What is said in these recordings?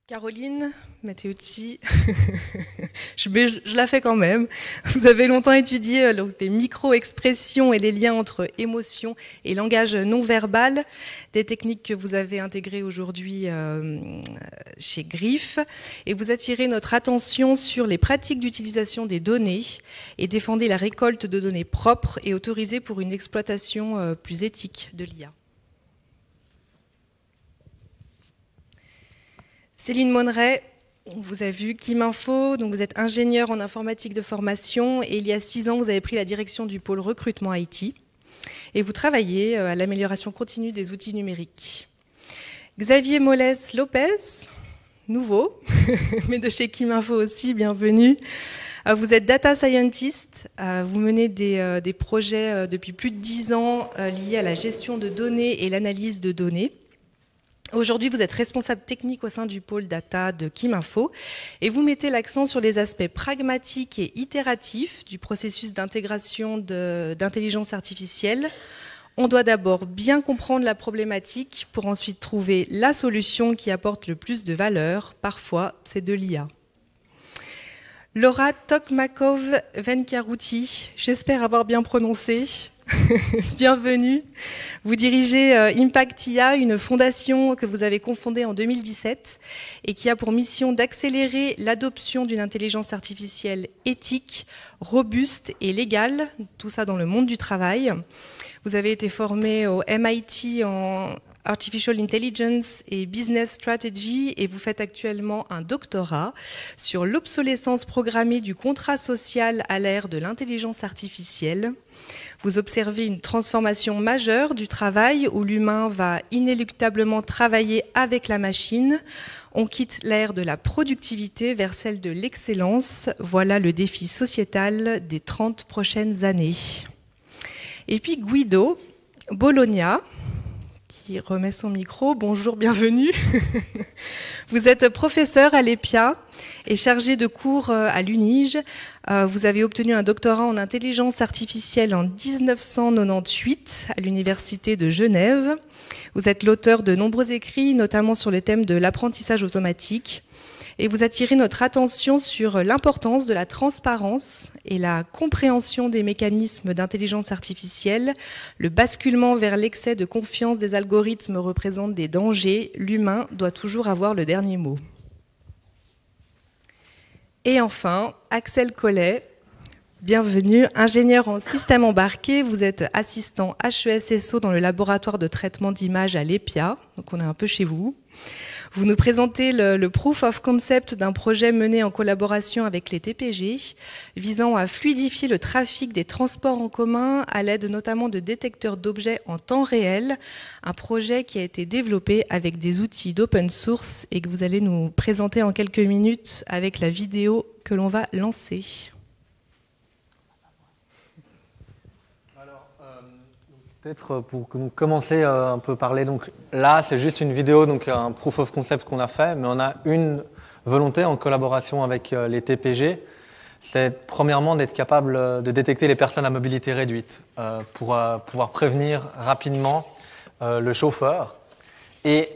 Caroline Matteucci, je la fais quand même. Vous avez longtemps étudié les micro-expressions et les liens entre émotion et langage non verbal, des techniques que vous avez intégrées aujourd'hui chez Griff, et vous attirez notre attention sur les pratiques d'utilisation des données et défendez la récolte de données propres et autorisées pour une exploitation plus éthique de l'IA. Céline Monneret, on vous a vu, Kim Info, donc vous êtes ingénieur en informatique de formation et il y a 6 ans, vous avez pris la direction du pôle recrutement IT et vous travaillez à l'amélioration continue des outils numériques. Xavier Moles-Lopez, nouveau, mais de chez Kim Info aussi, bienvenue. Vous êtes data scientist, vous menez des projets depuis plus de 10 ans liés à la gestion de données et l'analyse de données. Aujourd'hui, vous êtes responsable technique au sein du pôle data de Kim Info et vous mettez l'accent sur les aspects pragmatiques et itératifs du processus d'intégration d'intelligence artificielle. On doit d'abord bien comprendre la problématique pour ensuite trouver la solution qui apporte le plus de valeur. Parfois, c'est de l'IA. Laura Tokmakov-Venkaruti, j'espère avoir bien prononcé. Bienvenue. Vous dirigez Impact IA, une fondation que vous avez confondée en 2017 et qui a pour mission d'accélérer l'adoption d'une intelligence artificielle éthique, robuste et légale, tout ça dans le monde du travail. Vous avez été formé au MIT en Artificial Intelligence et Business Strategy et vous faites actuellement un doctorat sur l'obsolescence programmée du contrat social à l'ère de l'intelligence artificielle. Vous observez une transformation majeure du travail où l'humain va inéluctablement travailler avec la machine. On quitte l'ère de la productivité vers celle de l'excellence. Voilà le défi sociétal des 30 prochaines années. Et puis Guido Bologna, qui remet son micro. Bonjour, bienvenue. Vous êtes professeur à l'EPIA et chargé de cours à l'UNIGE. Vous avez obtenu un doctorat en intelligence artificielle en 1998 à l'Université de Genève. Vous êtes l'auteur de nombreux écrits, notamment sur le thème de l'apprentissage automatique. Et vous attirez notre attention sur l'importance de la transparence et la compréhension des mécanismes d'intelligence artificielle. Le basculement vers l'excès de confiance des algorithmes représente des dangers. L'humain doit toujours avoir le dernier mot. Et enfin, Axel Collet, bienvenue, ingénieur en système embarqué. Vous êtes assistant HESSO dans le laboratoire de traitement d'images à l'EPIA, donc on est un peu chez vous. Vous nous présentez le proof of concept d'un projet mené en collaboration avec les TPG, visant à fluidifier le trafic des transports en commun à l'aide notamment de détecteurs d'objets en temps réel, un projet qui a été développé avec des outils d'open source et que vous allez nous présenter en quelques minutes avec la vidéo que l'on va lancer. Peut-être pour commencer un peu parler, donc là c'est juste une vidéo, donc un proof of concept qu'on a fait, mais on a une volonté en collaboration avec les TPG, c'est premièrement d'être capable de détecter les personnes à mobilité réduite pour pouvoir prévenir rapidement le chauffeur et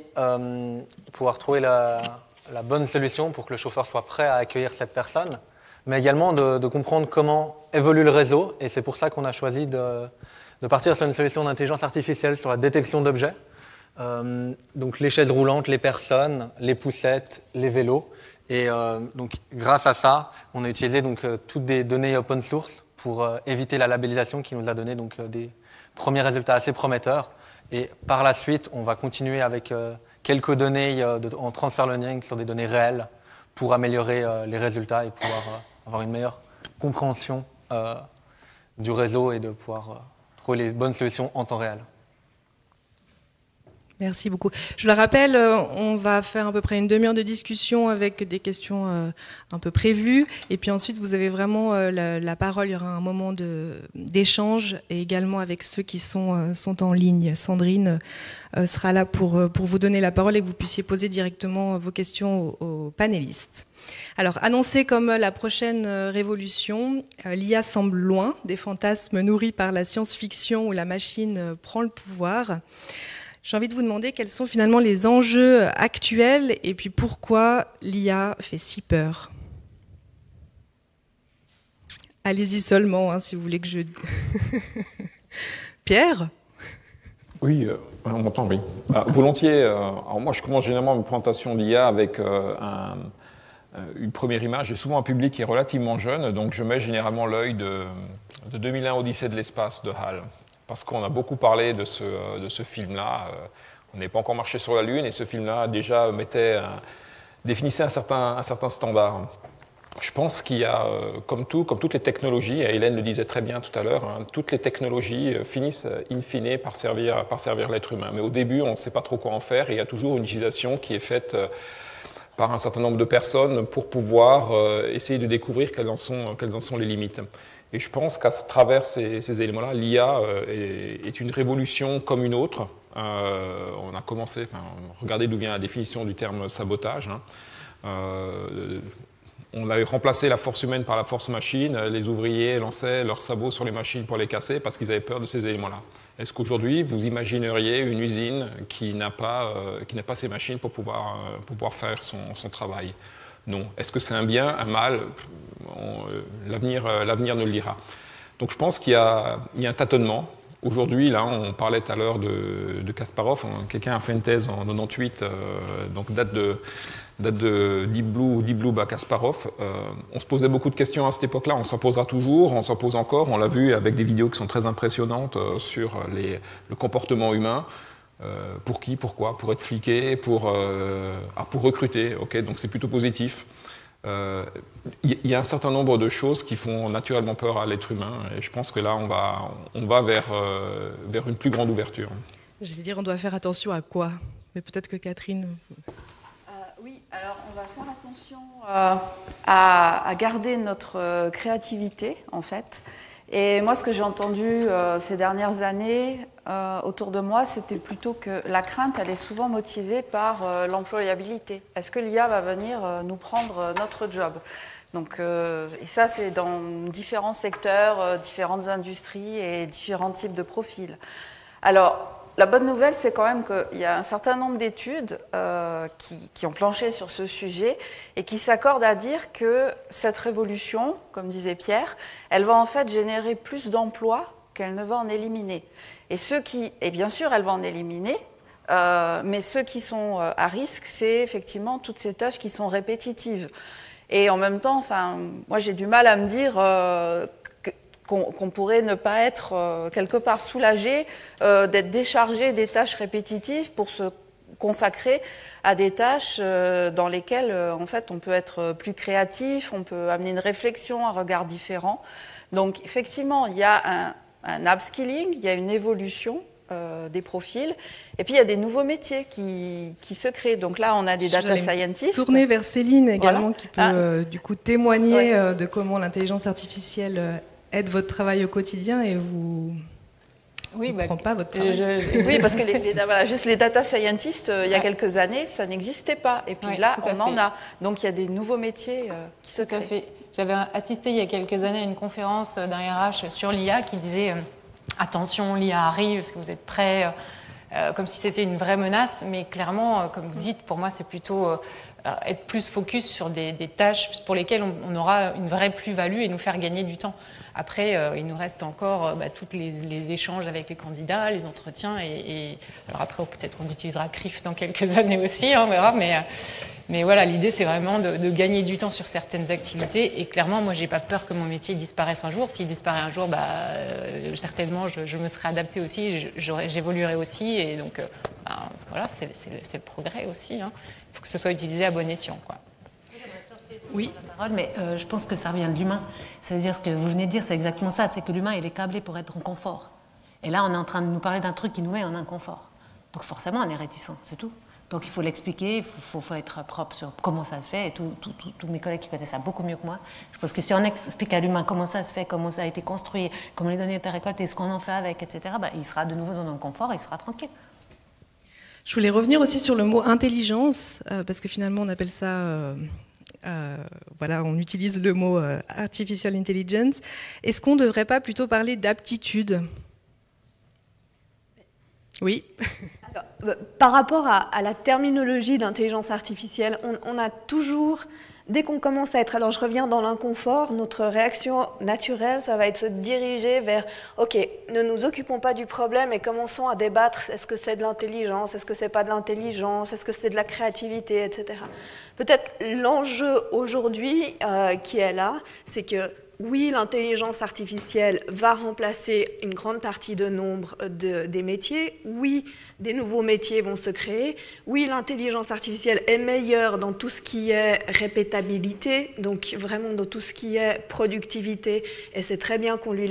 pouvoir trouver la bonne solution pour que le chauffeur soit prêt à accueillir cette personne, mais également de comprendre comment évolue le réseau, et c'est pour ça qu'on a choisi de partir sur une solution d'intelligence artificielle sur la détection d'objets. Donc les chaises roulantes, les personnes, les poussettes, les vélos. Et donc grâce à ça, on a utilisé donc toutes des données open source pour éviter la labellisation qui nous a donné donc des premiers résultats assez prometteurs. Et par la suite, on va continuer avec quelques données en transfer learning sur des données réelles pour améliorer les résultats et pouvoir avoir une meilleure compréhension du réseau et de pouvoir trouver les bonnes solutions en temps réel. Merci beaucoup. Je le rappelle, on va faire à peu près une demi-heure de discussion avec des questions un peu prévues. Et puis ensuite, vous avez vraiment la parole. Il y aura un moment d'échange et également avec ceux qui sont en ligne. Sandrine sera là pour vous donner la parole et que vous puissiez poser directement vos questions aux panélistes. Alors, annoncé comme la prochaine révolution, l'IA semble loin des fantasmes nourris par la science-fiction où la machine prend le pouvoir. J'ai envie de vous demander quels sont finalement les enjeux actuels et puis pourquoi l'IA fait si peur. Allez-y seulement, si vous voulez que je... Pierre ? Oui, on m'entend, oui. Volontiers. Alors moi, je commence généralement une présentation de l'IA avec une première image. J'ai souvent un public qui est relativement jeune, donc je mets généralement l'œil de 2001 Odyssée de l'espace de HAL. Parce qu'on a beaucoup parlé de ce film-là. On n'est pas encore marché sur la Lune et ce film-là déjà définissait un certain standard. Je pense qu'il y a, comme toutes les technologies, et Hélène le disait très bien tout à l'heure, toutes les technologies finissent in fine par servir l'être humain. Mais au début, on ne sait pas trop quoi en faire et il y a toujours une utilisation qui est faite par un certain nombre de personnes pour pouvoir essayer de découvrir quelles en sont les limites. Et je pense qu'à travers ces éléments-là, l'IA est une révolution comme une autre. On a commencé, regardez d'où vient la définition du terme sabotage. On a remplacé la force humaine par la force machine. Les ouvriers lançaient leurs sabots sur les machines pour les casser parce qu'ils avaient peur de ces éléments-là. Est-ce qu'aujourd'hui, vous imagineriez une usine qui n'a pas ces machines pour pouvoir faire son travail? Non. Est-ce que c'est un bien, un mal? L'avenir nous le dira. Donc je pense qu'il y a un tâtonnement. Aujourd'hui, là, on parlait tout à l'heure de Kasparov. Quelqu'un a fait une thèse en 98, donc date de Deep Blue à Kasparov. On se posait beaucoup de questions à cette époque-là, on s'en posera toujours, on s'en pose encore. On l'a vu avec des vidéos qui sont très impressionnantes sur le comportement humain. Pour qui, pourquoi? Pour être fliqué, pour recruter. Okay, donc c'est plutôt positif. Il y a un certain nombre de choses qui font naturellement peur à l'être humain. Et je pense que là, on va vers une plus grande ouverture. J'allais dire, on doit faire attention à quoi? Mais peut-être que Catherine... Oui, alors on va faire attention à garder notre créativité, en fait. Et moi, ce que j'ai entendu ces dernières années autour de moi, c'était plutôt que la crainte, elle est souvent motivée par l'employabilité. Est-ce que l'IA va venir nous prendre notre job? Donc, et ça, c'est dans différents secteurs, différentes industries et différents types de profils. Alors, la bonne nouvelle, c'est quand même qu'il y a un certain nombre d'études qui ont planché sur ce sujet et qui s'accordent à dire que cette révolution, comme disait Pierre, elle va en fait générer plus d'emplois qu'elle ne va en éliminer. Et bien sûr, elle va en éliminer, mais ceux qui sont à risque, c'est effectivement toutes ces tâches qui sont répétitives. Et en même temps, moi j'ai du mal à me dire... qu'on pourrait ne pas être quelque part soulagé d'être déchargé des tâches répétitives pour se consacrer à des tâches dans lesquelles en fait on peut être plus créatif, on peut amener une réflexion, un regard différent. Donc effectivement, il y a un upskilling, il y a une évolution des profils, et puis il y a des nouveaux métiers qui se créent. Donc là, on a des data scientists. Tourner vers Céline également, voilà. Qui peut du coup témoigner de comment l'intelligence artificielle aide votre travail au quotidien et vous ne prend pas votre travail. Oui, parce que juste les data scientists, il y a quelques années, ça n'existait pas. Et puis là, on en a. Donc il y a des nouveaux métiers qui se créent. Tout à fait. J'avais assisté il y a quelques années à une conférence d'un RH sur l'IA qui disait attention, l'IA arrive, est-ce que vous êtes prêts? Comme si c'était une vraie menace. Mais clairement, comme vous dites, pour moi, c'est plutôt... être plus focus sur des tâches pour lesquelles on aura une vraie plus-value et nous faire gagner du temps. Après, il nous reste encore tous les échanges avec les candidats, les entretiens. Alors après, peut-être qu'on utilisera CRIF dans quelques années aussi, on verra. Mais voilà, l'idée, c'est vraiment de gagner du temps sur certaines activités. Et clairement, moi, je n'ai pas peur que mon métier disparaisse un jour. S'il disparaît un jour, certainement, je me serai adaptée aussi, j'évoluerai aussi. Et donc, voilà, c'est le progrès aussi. Hein. Il faut que ce soit utilisé à bon escient, quoi. Oui, mais je pense que ça revient de l'humain. C'est-à-dire ce que vous venez de dire, c'est exactement ça. C'est que l'humain, il est câblé pour être en confort. Et là, on est en train de nous parler d'un truc qui nous met en inconfort. Donc forcément, on est réticent, c'est tout. Donc il faut l'expliquer, il faut être propre sur comment ça se fait. Et tous mes collègues qui connaissent ça beaucoup mieux que moi. Je pense que si on explique à l'humain comment ça se fait, comment ça a été construit, comment les données ont été récoltées, ce qu'on en fait avec, etc., il sera de nouveau dans le confort et il sera tranquille. Je voulais revenir aussi sur le mot intelligence, parce que finalement on appelle ça, voilà, on utilise le mot artificial intelligence. Est-ce qu'on ne devrait pas plutôt parler d'aptitude? Oui. Alors, par rapport à la terminologie d'intelligence artificielle, on a toujours, dès qu'on commence à être, alors je reviens dans l'inconfort, notre réaction naturelle, ça va être se diriger vers, ok, ne nous occupons pas du problème et commençons à débattre, est-ce que c'est de l'intelligence, est-ce que c'est pas de l'intelligence, est-ce que c'est de la créativité, etc. Peut-être l'enjeu aujourd'hui qui est là, c'est que oui, l'intelligence artificielle va remplacer une grande partie de nombre des métiers. Oui, des nouveaux métiers vont se créer. Oui, l'intelligence artificielle est meilleure dans tout ce qui est répétabilité, donc vraiment dans tout ce qui est productivité. Et c'est très bien qu'on lui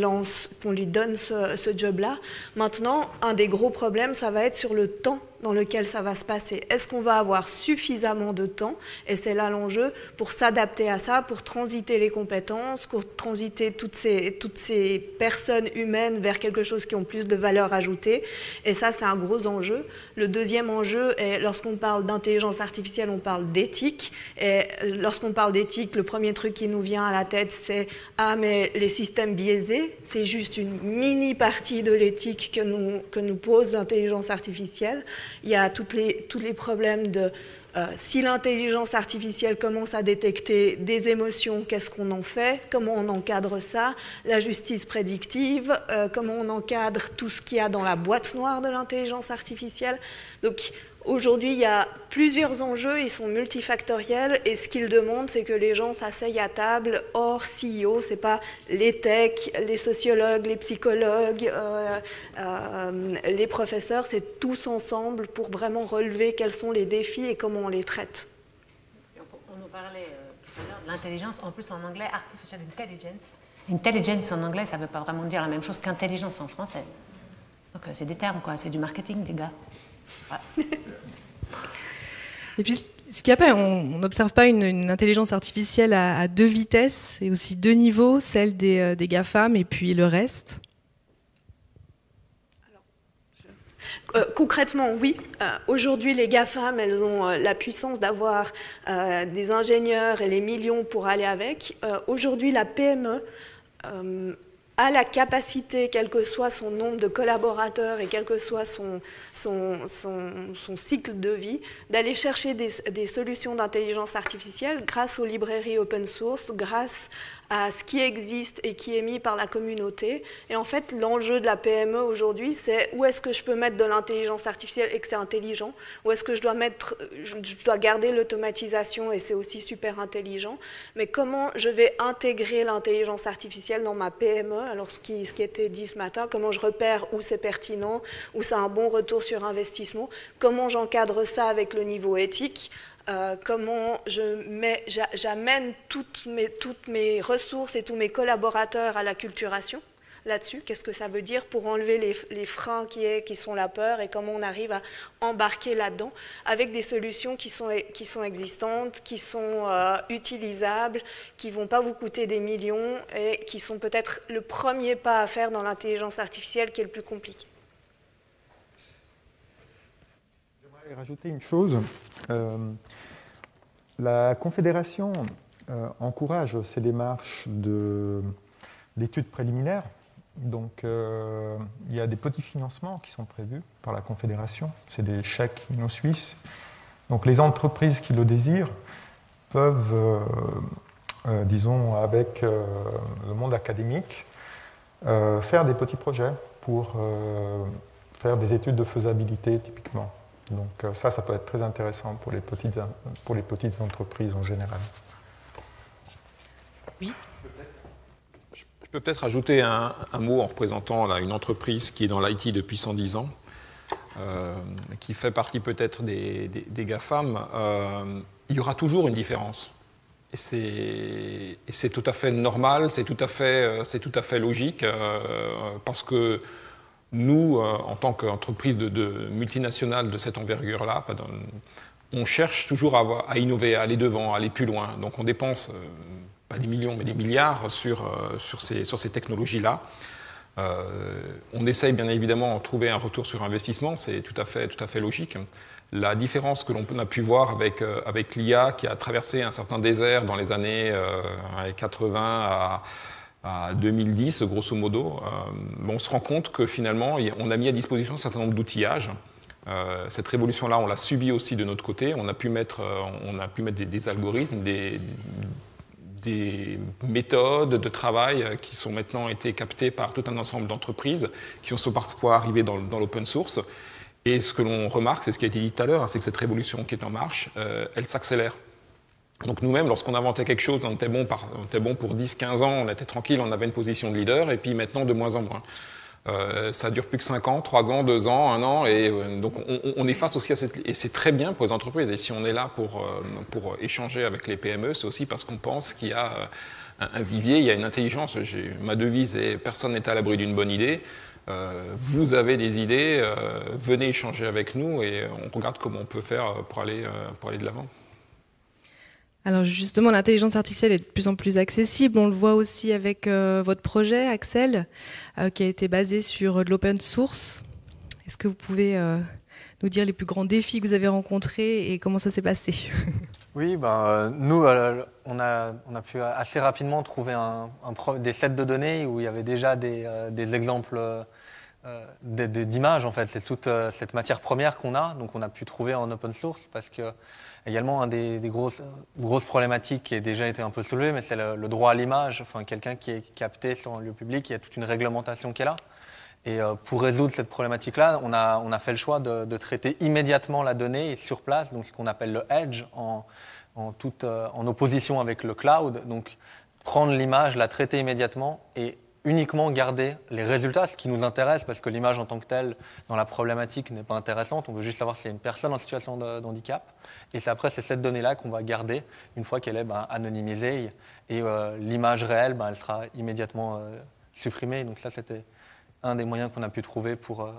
donne ce job-là. Maintenant, un des gros problèmes, ça va être sur le temps dans lequel ça va se passer. Est-ce qu'on va avoir suffisamment de temps, et c'est là l'enjeu, pour s'adapter à ça, pour transiter les compétences, pour transiter toutes ces personnes humaines vers quelque chose qui ont plus de valeur ajoutée. Et ça, c'est un gros enjeu. Le deuxième enjeu est, lorsqu'on parle d'intelligence artificielle, on parle d'éthique. Et lorsqu'on parle d'éthique, le premier truc qui nous vient à la tête, c'est « Ah, mais les systèmes biaisés, c'est juste une mini-partie de l'éthique que nous pose l'intelligence artificielle. » Il y a tous les problèmes de si l'intelligence artificielle commence à détecter des émotions, qu'est-ce qu'on en fait? Comment on encadre ça? La justice prédictive, comment on encadre tout ce qu'il y a dans la boîte noire de l'intelligence artificielle? Donc aujourd'hui, il y a plusieurs enjeux, ils sont multifactoriels, et ce qu'ils demandent, c'est que les gens s'asseyent à table hors CEO, c'est pas les techs, les sociologues, les psychologues, les professeurs, c'est tous ensemble pour vraiment relever quels sont les défis et comment on les traite. On nous parlait tout à l'heure de l'intelligence, en plus en anglais, artificial intelligence. Intelligence en anglais, ça ne veut pas vraiment dire la même chose qu'intelligence en français. Donc c'est des termes, quoi, c'est du marketing, les gars. Ouais. Et puis, ce qu'il y a pas, on n'observe pas une intelligence artificielle à deux vitesses et aussi deux niveaux, celle des GAFAM et puis le reste. Concrètement, oui. Aujourd'hui, les GAFAM, elles ont la puissance d'avoir des ingénieurs et les millions pour aller avec. Aujourd'hui, la PME a la capacité, quel que soit son nombre de collaborateurs et quel que soit son cycle de vie, d'aller chercher des solutions d'intelligence artificielle grâce aux librairies open source, grâce à ce qui existe et qui est mis par la communauté. Et en fait, l'enjeu de la PME aujourd'hui, c'est où est-ce que je peux mettre de l'intelligence artificielle et que c'est intelligent, où est-ce que je dois garder l'automatisation et c'est aussi super intelligent, mais comment je vais intégrer l'intelligence artificielle dans ma PME. Alors ce qui était dit ce matin, comment je repère où c'est pertinent, où c'est un bon retour sur investissement, comment j'encadre ça avec le niveau éthique, comment j'amène toutes mes ressources et tous mes collaborateurs à l'acculturation là-dessus, qu'est-ce que ça veut dire pour enlever les freins qui sont la peur et comment on arrive à embarquer là-dedans avec des solutions qui sont existantes, qui sont utilisables, qui ne vont pas vous coûter des millions et qui sont peut-être le premier pas à faire dans l'intelligence artificielle qui est le plus compliqué. J'aimerais rajouter une chose. La Confédération encourage ces démarches d'études préliminaires. Donc, il y a des petits financements qui sont prévus par la Confédération. C'est des chèques inno-suisses. Donc, les entreprises qui le désirent peuvent, disons, avec le monde académique, faire des petits projets pour faire des études de faisabilité, typiquement. Donc, ça peut être très intéressant pour les petites entreprises en général. Oui. Je peux peut-être ajouter un mot en représentant là, une entreprise qui est dans l'IT depuis 110 ans, qui fait partie peut-être des GAFAM. Il y aura toujours une différence. Et c'est tout à fait normal, c'est tout à fait logique, parce que nous, en tant qu'entreprise de multinationale de cette envergure-là, on cherche toujours à innover, à aller devant, à aller plus loin. Donc on dépense pas des millions, mais des milliards sur ces technologies-là. On essaye bien évidemment de trouver un retour sur investissement, c'est tout à fait logique. La différence que l'on a pu voir avec l'IA qui a traversé un certain désert dans les années 80 à 2010, grosso modo, on se rend compte que finalement, on a mis à disposition un certain nombre d'outillages Cette révolution-là, on l'a subie aussi de notre côté. On a pu mettre des algorithmes, des méthodes de travail qui sont maintenant été captées par tout un ensemble d'entreprises qui sont parfois arrivées dans l'open source. Et ce que l'on remarque, c'est ce qui a été dit tout à l'heure, c'est que cette révolution qui est en marche, elle s'accélère. Donc nous-mêmes, lorsqu'on inventait quelque chose, on était bon pour 10-15 ans, on était tranquille, on avait une position de leader, et puis maintenant, de moins en moins. Ça dure plus que 5 ans, 3 ans, 2 ans, 1 an, et donc on est face aussi à cette... Et c'est très bien pour les entreprises, et si on est là pour échanger avec les PME, c'est aussi parce qu'on pense qu'il y a un vivier, il y a une intelligence. Ma devise est « personne n'est à l'abri d'une bonne idée ». Vous avez des idées, venez échanger avec nous, et on regarde comment on peut faire pour aller de l'avant. Alors justement, l'intelligence artificielle est de plus en plus accessible. On le voit aussi avec votre projet, Axel, qui a été basé sur de l'open source. Est-ce que vous pouvez nous dire les plus grands défis que vous avez rencontrés et comment ça s'est passé? Oui, nous, on a pu assez rapidement trouver des sets de données où il y avait déjà des exemples d'images. En fait, c'est toute cette matière première qu'on a, donc on a pu trouver en open source, parce que également, des grosses problématiques qui a déjà été un peu soulevée, mais c'est le droit à l'image. Enfin, quelqu'un qui est capté sur un lieu public, il y a toute une réglementation qui est là. Et pour résoudre cette problématique-là, on a fait le choix de traiter immédiatement la donnée sur place, donc ce qu'on appelle le edge, en opposition avec le cloud. Donc, prendre l'image, la traiter immédiatement et uniquement garder les résultats, ce qui nous intéresse, parce que l'image en tant que telle, dans la problématique, n'est pas intéressante. On veut juste savoir s'il y a une personne en situation de handicap. Et c'est après, c'est cette donnée-là qu'on va garder une fois qu'elle est anonymisée. Et l'image réelle, elle sera immédiatement supprimée. Donc ça, c'était un des moyens qu'on a pu trouver pour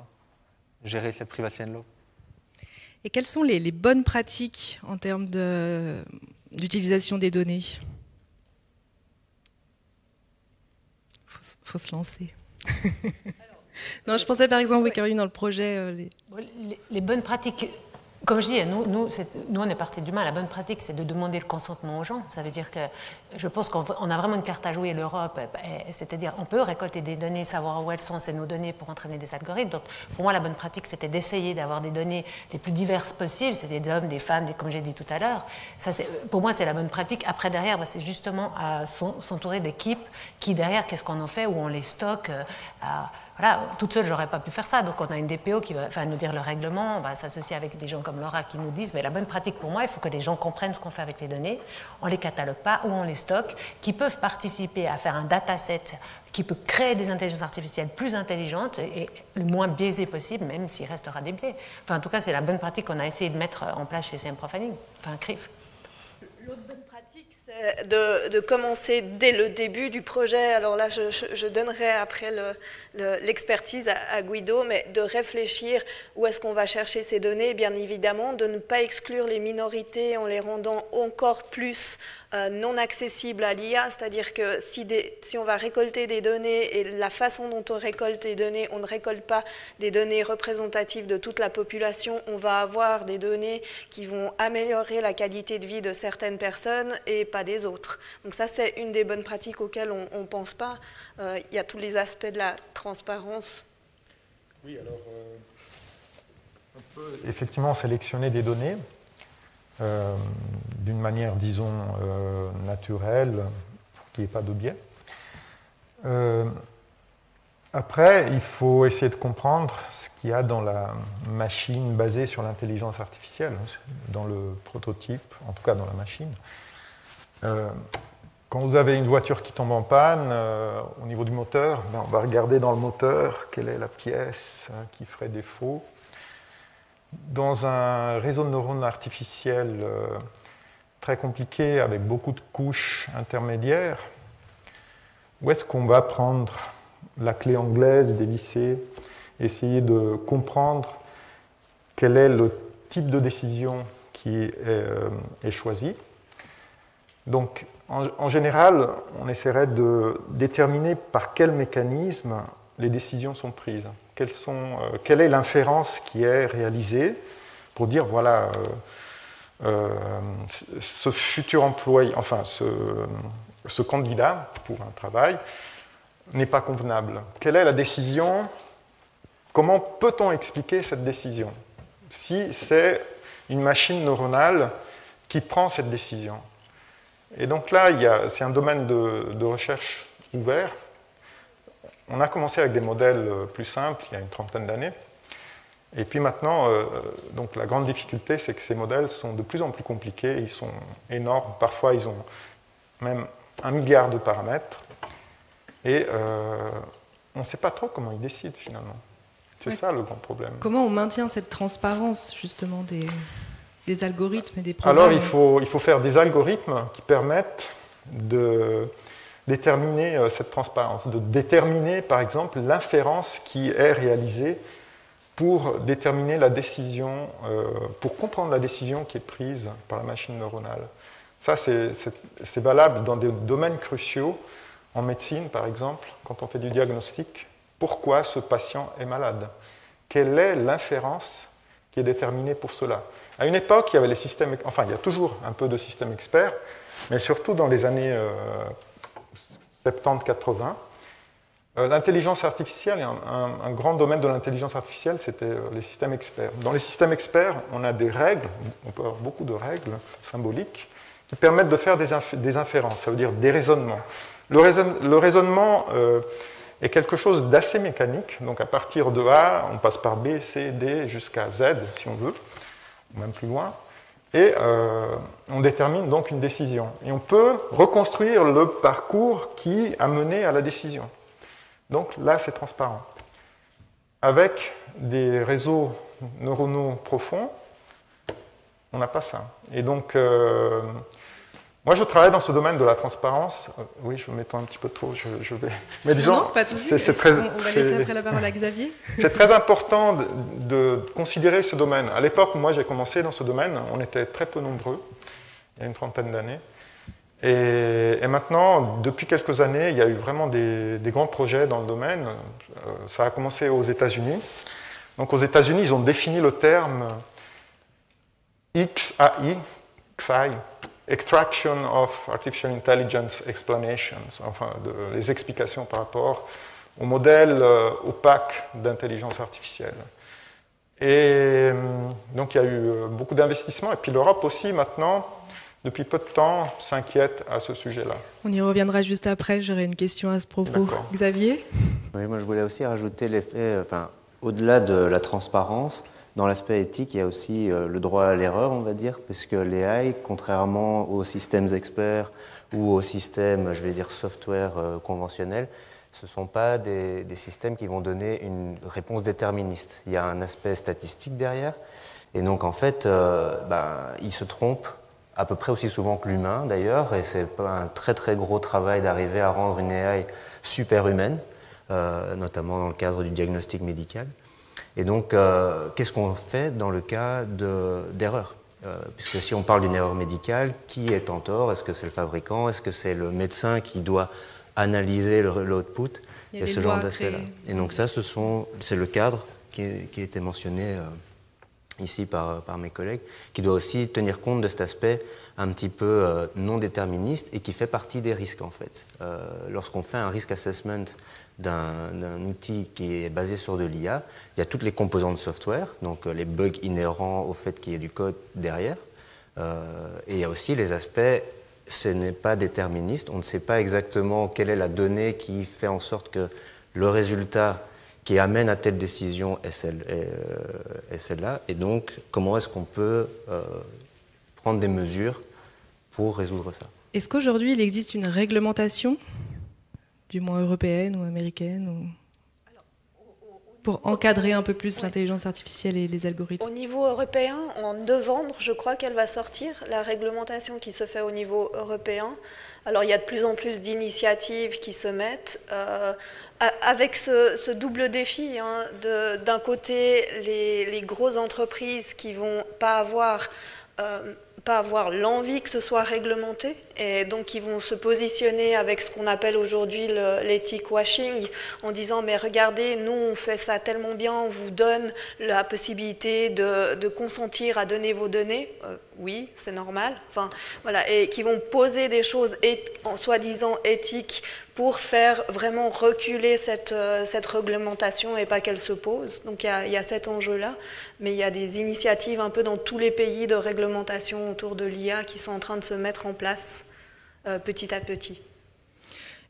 gérer cette privacy and law. Et quelles sont les bonnes pratiques en termes d'utilisation des données? Faut se lancer. Non, je pensais par exemple, oui, Caroline, dans le projet... Les bonnes pratiques, comme je dis, nous on est parti d'humain. La bonne pratique, c'est de demander le consentement aux gens. Ça veut dire que je pense qu'on a vraiment une carte à jouer, l'Europe. C'est-à-dire, on peut récolter des données, savoir où elles sont, c'est nos données pour entraîner des algorithmes. Donc, pour moi, la bonne pratique, c'était d'essayer d'avoir des données les plus diverses possibles. C'est des hommes, des femmes, comme j'ai dit tout à l'heure. Pour moi, c'est la bonne pratique. Après, derrière, c'est justement s'entourer d'équipes qui, derrière, qu'est-ce qu'on en fait, où on les stocke. Voilà, toute seule, je n'aurais pas pu faire ça. Donc, on a une DPO qui va nous dire le règlement. On va s'associer avec des gens comme Laura qui nous disent, mais la bonne pratique pour moi, il faut que les gens comprennent ce qu'on fait avec les données. On ne les catalogue pas ou on les stocke, qui peuvent participer à faire un dataset qui peut créer des intelligences artificielles plus intelligentes et le moins biaisées possible, même s'il restera des biais. Enfin, en tout cas, c'est la bonne pratique qu'on a essayé de mettre en place chez CM Profiling, enfin CRIF. L'autre bonne pratique, c'est de commencer dès le début du projet. Alors là, je donnerai après l'expertise à Guido, mais de réfléchir où est-ce qu'on va chercher ces données, bien évidemment, de ne pas exclure les minorités en les rendant encore plus non accessibles à l'IA, c'est-à-dire que si on va récolter des données et la façon dont on récolte les données, on ne récolte pas des données représentatives de toute la population, on va avoir des données qui vont améliorer la qualité de vie de certaines personnes et pas des autres. Donc ça, c'est une des bonnes pratiques auxquelles on ne pense pas. Il y a tous les aspects de la transparence. Oui, alors on peut effectivement sélectionner des données d'une manière, disons, naturelle, pour qu'il n'y ait pas de biais. Après, il faut essayer de comprendre ce qu'il y a dans la machine basée sur l'intelligence artificielle, dans le prototype, en tout cas dans la machine. Quand vous avez une voiture qui tombe en panne, au niveau du moteur, on va regarder dans le moteur quelle est la pièce qui ferait défaut. Dans un réseau de neurones artificiels très compliqué, avec beaucoup de couches intermédiaires, où est-ce qu'on va prendre la clé anglaise, dévisser, essayer de comprendre quel est le type de décision qui est choisi. Donc, en général, on essaierait de déterminer par quel mécanisme les décisions sont prises. Quelle est l'inférence qui est réalisée pour dire, voilà, ce futur employé, enfin, ce candidat pour un travail n'est pas convenable. Quelle est la décision? Comment peut-on expliquer cette décision? si c'est une machine neuronale qui prend cette décision. Et donc là, c'est un domaine de recherche ouvert. On a commencé avec des modèles plus simples il y a une trentaine d'années. Et puis maintenant, donc la grande difficulté, c'est que ces modèles sont de plus en plus compliqués, ils sont énormes. Parfois, ils ont même 1 milliard de paramètres. Et on ne sait pas trop comment ils décident finalement. C'est ça le grand problème. Comment on maintient cette transparence justement des algorithmes et des programmes? Alors il faut faire des algorithmes qui permettent de déterminer cette transparence, de déterminer par exemple l'inférence qui est réalisée pour déterminer la décision, pour comprendre la décision qui est prise par la machine neuronale. Ça, c'est valable dans des domaines cruciaux, en médecine par exemple, quand on fait du diagnostic. Pourquoi ce patient est malade? Quelle est l'inférence qui est déterminée pour cela? À une époque, il y avait les systèmes, enfin il y a toujours un peu de systèmes experts, mais surtout dans les années 70-80, l'intelligence artificielle, un grand domaine de l'intelligence artificielle, c'était les systèmes experts. Dans les systèmes experts, on a des règles, on peut avoir beaucoup de règles symboliques, qui permettent de faire des inférences, ça veut dire des raisonnements. Le raisonnement est quelque chose d'assez mécanique, donc à partir de A, on passe par B, C, D, jusqu'à Z, si on veut, ou même plus loin, et on détermine donc une décision. Et on peut reconstruire le parcours qui a mené à la décision. Donc là, c'est transparent. Avec des réseaux neuronaux profonds, on n'a pas ça. Et donc, moi, je travaille dans ce domaine de la transparence. Oui, je m'étends un petit peu trop, je vais... Mais disons, non, pas de souci. On va laisser après la parole à Xavier. C'est très important de considérer ce domaine. À l'époque où moi j'ai commencé dans ce domaine, on était très peu nombreux, il y a une trentaine d'années. Et maintenant, depuis quelques années, il y a eu vraiment des grands projets dans le domaine. Ça a commencé aux États-Unis. Donc aux États-Unis, ils ont défini le terme XAI, Extraction of Artificial Intelligence Explanations, enfin les explications par rapport au modèle opaque d'intelligence artificielle. Et donc il y a eu beaucoup d'investissements, et puis l'Europe aussi maintenant, depuis peu de temps, s'inquiète à ce sujet-là. On y reviendra juste après, j'aurai une question à ce propos. Xavier? Oui, moi je voulais aussi rajouter l'effet, au-delà de la transparence, dans l'aspect éthique, il y a aussi le droit à l'erreur, on va dire, puisque les AI, contrairement aux systèmes experts ou aux systèmes, je vais dire, software conventionnels, ce ne sont pas des systèmes qui vont donner une réponse déterministe. Il y a un aspect statistique derrière, et donc en fait, ils se trompent à peu près aussi souvent que l'humain, d'ailleurs, et c'est pas un très très gros travail d'arriver à rendre une AI superhumaine, notamment dans le cadre du diagnostic médical. Et donc, qu'est-ce qu'on fait dans le cas d'erreur? Puisque si on parle d'une erreur médicale, qui est en tort? Est-ce que c'est le fabricant? Est-ce que c'est le médecin qui doit analyser l'output? Et ce genre d'aspect-là. Et donc ça, c'est le cadre qui a été mentionné ici par mes collègues, qui doit aussi tenir compte de cet aspect un petit peu non déterministe et qui fait partie des risques, en fait. Lorsqu'on fait un risk assessment d'un outil qui est basé sur de l'IA, il y a toutes les composantes software, donc les bugs inhérents au fait qu'il y ait du code derrière, et il y a aussi les aspects, ce n'est pas déterministe, on ne sait pas exactement quelle est la donnée qui fait en sorte que le résultat qui amène à telle décision est celle-là, et donc comment est-ce qu'on peut prendre des mesures pour résoudre ça. Est-ce qu'aujourd'hui il existe une réglementation, du moins européenne ou américaine, pour encadrer un peu plus l'intelligence artificielle et les algorithmes? Au niveau européen, en novembre, je crois qu'elle va sortir, la réglementation qui se fait au niveau européen. Alors il y a de plus en plus d'initiatives qui se mettent, avec ce double défi, hein, d'un côté les grosses entreprises qui ne vont pas avoir pas avoir l'envie que ce soit réglementé, et donc ils vont se positionner avec ce qu'on appelle aujourd'hui l'éthique washing, en disant mais regardez, nous on fait ça tellement bien, on vous donne la possibilité de consentir à donner vos données, oui, c'est normal, enfin, voilà, et qui vont poser des choses en soi-disant éthiques pour faire vraiment reculer cette réglementation et pas qu'elle se pose. Donc il y a cet enjeu-là, mais il y a des initiatives un peu dans tous les pays de réglementation autour de l'IA qui sont en train de se mettre en place petit à petit.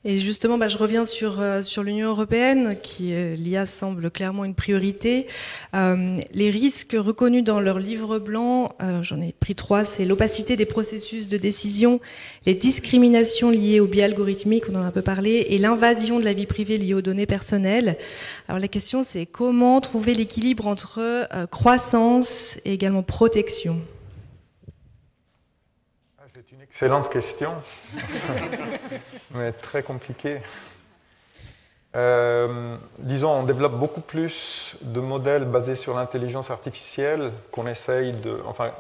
Et justement, je reviens sur l'Union européenne, qui l'IA semble clairement une priorité. Les risques reconnus dans leur livre blanc, j'en ai pris 3, c'est l'opacité des processus de décision, les discriminations liées aux biais algorithmiques, on en a un peu parlé, et l'invasion de la vie privée liée aux données personnelles. Alors la question, c'est comment trouver l'équilibre entre croissance et également protection? C'est une excellente question, mais très compliquée. Disons, on développe beaucoup plus de modèles basés sur l'intelligence artificielle qu'on essaye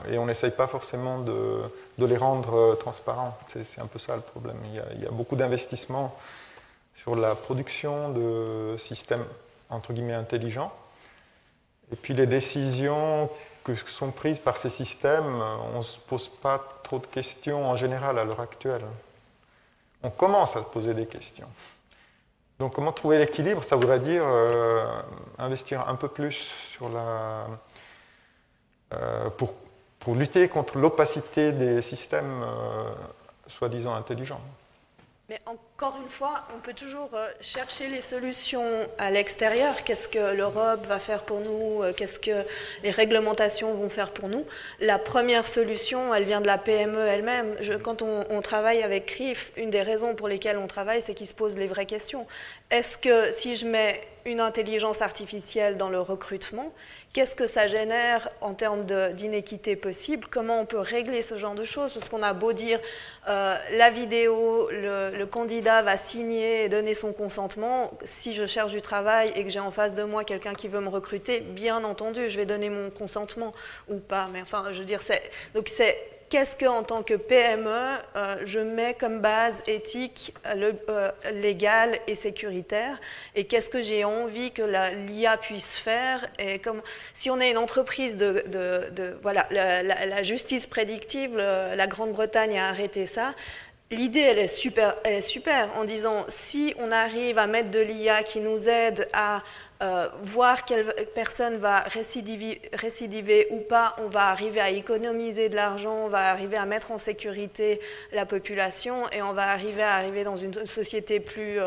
et on n'essaye pas forcément de les rendre transparents. C'est un peu ça le problème. Il y a beaucoup d'investissements sur la production de systèmes entre guillemets intelligents, et puis les décisions que sont prises par ces systèmes, on ne se pose pas trop de questions en général à l'heure actuelle. On commence à se poser des questions. Donc comment trouver l'équilibre? Ça voudrait dire investir un peu plus sur pour lutter contre l'opacité des systèmes soi-disant intelligents. Mais encore une fois, on peut toujours chercher les solutions à l'extérieur. Qu'est-ce que l'Europe va faire pour nous? Qu'est-ce que les réglementations vont faire pour nous? La première solution, elle vient de la PME elle-même. Quand on travaille avec CRIF, une des raisons pour lesquelles on travaille, c'est qu'ils se posent les vraies questions. Est-ce que si je mets une intelligence artificielle dans le recrutement, qu'est-ce que ça génère en termes d'inéquité possible? Comment on peut régler ce genre de choses? Parce qu'on a beau dire la vidéo, le candidat va signer et donner son consentement. Si je cherche du travail et que j'ai en face de moi quelqu'un qui veut me recruter, bien entendu, je vais donner mon consentement ou pas. Mais enfin, je veux dire, qu'est-ce qu'en tant que PME, je mets comme base éthique, légale et sécuritaire, et qu'est-ce que j'ai envie que l'IA puisse faire, et si on est une entreprise voilà, la justice prédictive, la Grande-Bretagne a arrêté ça. L'idée, elle est super en disant, si on arrive à mettre de l'IA qui nous aide à voir quelle personne va récidiver ou pas, on va arriver à économiser de l'argent, on va arriver à mettre en sécurité la population, et on va arriver dans une société plus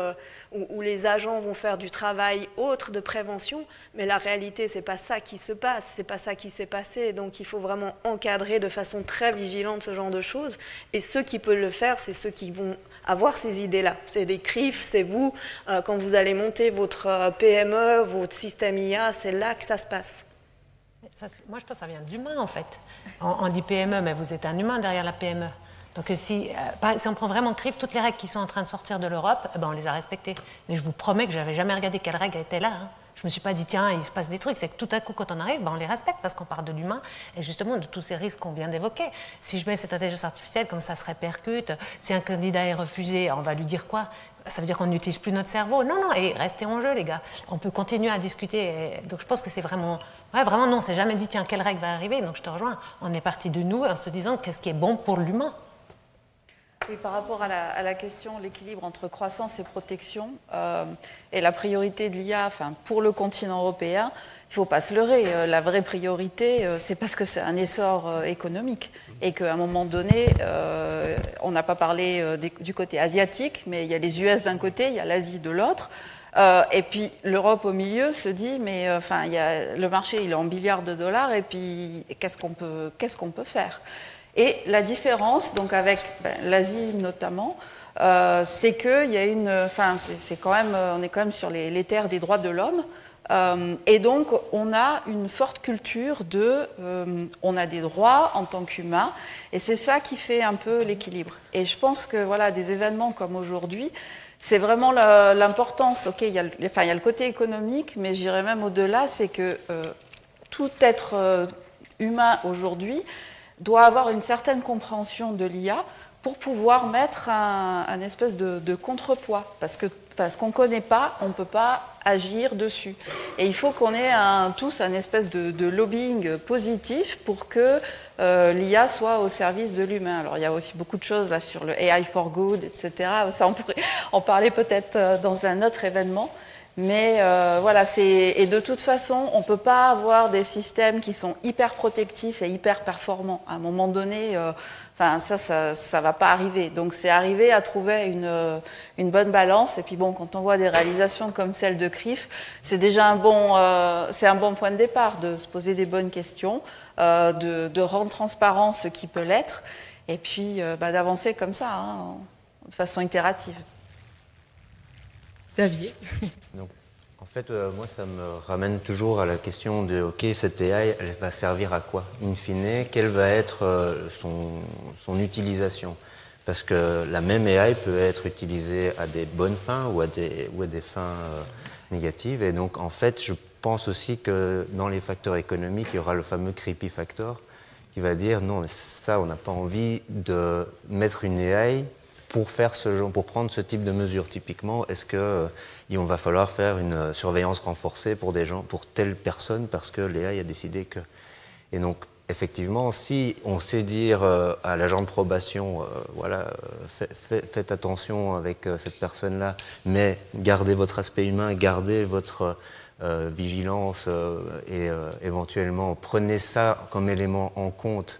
où les agents vont faire du travail autre de prévention. Mais la réalité, c'est pas ça qui se passe, c'est pas ça qui s'est passé. Donc il faut vraiment encadrer de façon très vigilante ce genre de choses. Et ceux qui peuvent le faire, c'est ceux qui vont avoir ces idées-là. C'est des CRIF, c'est vous, quand vous allez monter votre PME, votre système IA, c'est là que ça se passe. Moi, je pense que ça vient de l'humain, en fait. On dit PME, mais vous êtes un humain derrière la PME. Donc si on prend vraiment CRIF, toutes les règles qui sont en train de sortir de l'Europe, on les a respectées. Mais je vous promets que je n'avais jamais regardé quelles règles étaient là. Hein. Je ne me suis pas dit, tiens, il se passe des trucs. C'est que tout à coup, quand on arrive, on les respecte parce qu'on parle de l'humain et justement de tous ces risques qu'on vient d'évoquer. Si je mets cette intelligence artificielle, comme ça se répercute, si un candidat est refusé, on va lui dire quoi? Ça veut dire qu'on n'utilise plus notre cerveau? Non, et restez en jeu, les gars. On peut continuer à discuter. Donc je pense que c'est vraiment... Ouais, vraiment, non, on ne s'est jamais dit, tiens, quelle règle va arriver? Donc je te rejoins. On est parti de nous en se disant, qu'est-ce qui est bon pour l'humain? Oui, par rapport à la question, l'équilibre entre croissance et protection, et la priorité de l'IA, pour le continent européen, il ne faut pas se leurrer. La vraie priorité, c'est parce que c'est un essor économique. Et qu'à un moment donné, on n'a pas parlé du côté asiatique, mais il y a les US d'un côté, il y a l'Asie de l'autre. Et puis l'Europe au milieu se dit, mais le marché il est en milliards de dollars, et puis qu'est-ce qu'on peut faire? Et la différence, donc avec l'Asie notamment, c'est qu'il y a on est quand même sur les terres des droits de l'homme, et donc on a une forte culture on a des droits en tant qu'humains, et c'est ça qui fait un peu l'équilibre. Et je pense que voilà, des événements comme aujourd'hui, c'est vraiment l'importance. Ok, il y a le côté économique, mais j'irais même au-delà, c'est que tout être humain aujourd'hui doit avoir une certaine compréhension de l'IA pour pouvoir mettre un espèce de contrepoids. Parce qu'on ne connaît pas, on ne peut pas agir dessus. Et il faut qu'on ait tous un espèce de lobbying positif pour que l'IA soit au service de l'humain. Alors il y a aussi beaucoup de choses là sur le AI for good, etc. Ça, on pourrait en parler peut-être dans un autre événement. Mais voilà, et de toute façon, on ne peut pas avoir des systèmes qui sont hyper protectifs et hyper performants. À un moment donné, ça va pas arriver. Donc c'est arriver à trouver une bonne balance. Et puis bon, quand on voit des réalisations comme celle de CRIF, c'est déjà un bon point de départ de se poser des bonnes questions, de rendre transparent ce qui peut l'être, et puis d'avancer comme ça, de façon itérative. Xavier. Donc, en fait, moi, ça me ramène toujours à la question de, OK, cette AI, elle va servir à quoi? In fine, quelle va être son utilisation? Parce que la même AI peut être utilisée à des bonnes fins ou à des fins négatives. Et donc, en fait, je pense aussi que dans les facteurs économiques, il y aura le fameux creepy factor qui va dire, non, ça, on n'a pas envie de mettre une AI pour prendre ce type de mesures. Typiquement, est-ce qu'il va falloir faire une surveillance renforcée pour telle personne parce que l'AI a décidé que... Et donc, effectivement, si on sait dire à l'agent de probation, voilà, faites attention avec cette personne-là, mais gardez votre aspect humain, gardez votre vigilance et éventuellement prenez ça comme élément en compte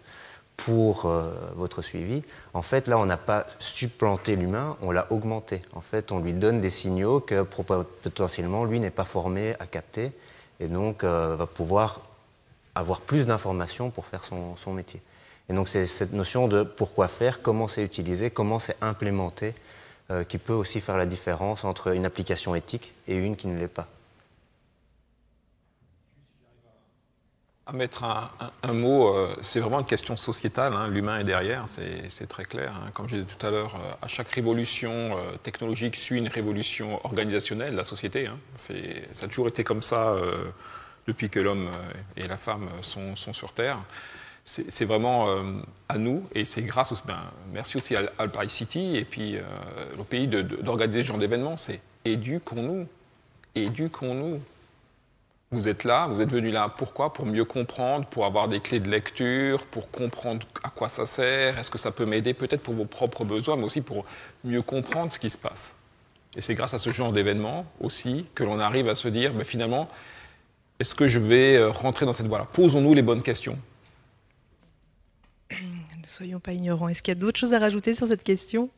pour votre suivi, en fait, là, on n'a pas supplanté l'humain, on l'a augmenté. En fait, on lui donne des signaux que potentiellement, lui n'est pas formé à capter, et donc va pouvoir avoir plus d'informations pour faire son métier. Et donc, c'est cette notion de pourquoi faire, comment c'est utilisé, comment c'est implémenté, qui peut aussi faire la différence entre une application éthique et une qui ne l'est pas. À mettre un mot, c'est vraiment une question sociétale, hein, l'humain est derrière, c'est très clair. Hein. Comme je disais tout à l'heure, à chaque révolution technologique suit une révolution organisationnelle, la société. Hein. Ça a toujours été comme ça depuis que l'homme et la femme sont sur Terre. C'est vraiment à nous, et c'est grâce aussi, merci aussi à Paris City et puis au pays d'organiser ce genre d'événements, c'est éduquons-nous, éduquons-nous. Vous êtes là, vous êtes venus là, pourquoi? Pour mieux comprendre, pour avoir des clés de lecture, pour comprendre à quoi ça sert, est-ce que ça peut m'aider peut-être pour vos propres besoins, mais aussi pour mieux comprendre ce qui se passe. Et c'est grâce à ce genre d'événement aussi que l'on arrive à se dire, finalement, est-ce que je vais rentrer dans cette voie-là? Posons-nous les bonnes questions. Ne soyons pas ignorants. Est-ce qu'il y a d'autres choses à rajouter sur cette question?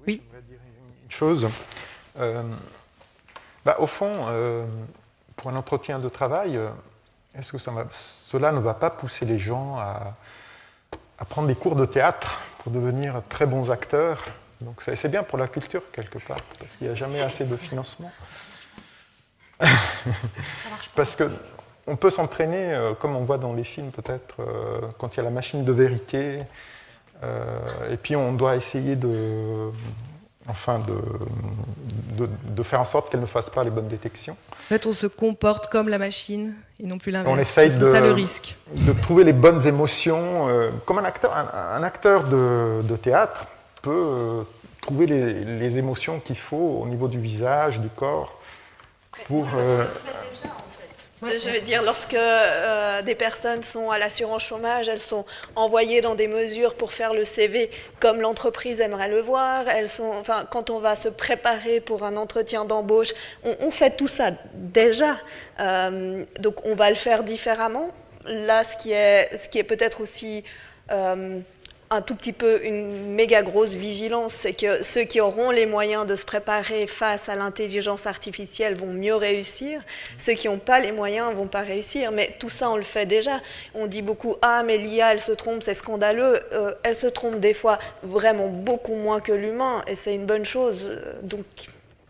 Oui. J'aimerais dire une chose. Au fond, pour un entretien de travail, est-ce que cela ne va pas pousser les gens à prendre des cours de théâtre pour devenir très bons acteurs? Donc c'est bien pour la culture, quelque part, parce qu'il n'y a jamais assez de financement. Parce qu'on peut s'entraîner, comme on voit dans les films peut-être, quand il y a la machine de vérité, et puis on doit essayer de faire en sorte qu'elle ne fasse pas les bonnes détections. En fait, on se comporte comme la machine et non plus l'inverse. On essaye c'est ça le risque. De trouver les bonnes émotions. Comme un acteur de théâtre peut trouver les émotions qu'il faut au niveau du visage, du corps. Pour, Je veux dire, lorsque des personnes sont à l'assurance chômage, elles sont envoyées dans des mesures pour faire le CV comme l'entreprise aimerait le voir. Quand on va se préparer pour un entretien d'embauche, on fait tout ça déjà. Donc on va le faire différemment. Là, ce qui est peut-être aussi un tout petit peu une méga grosse vigilance, c'est que ceux qui auront les moyens de se préparer face à l'intelligence artificielle vont mieux réussir. Ceux qui n'ont pas les moyens ne vont pas réussir. Mais tout ça, on le fait déjà. On dit beaucoup « Ah, mais l'IA, elle se trompe, c'est scandaleux ». Elle se trompe des fois vraiment beaucoup moins que l'humain, et c'est une bonne chose. Donc...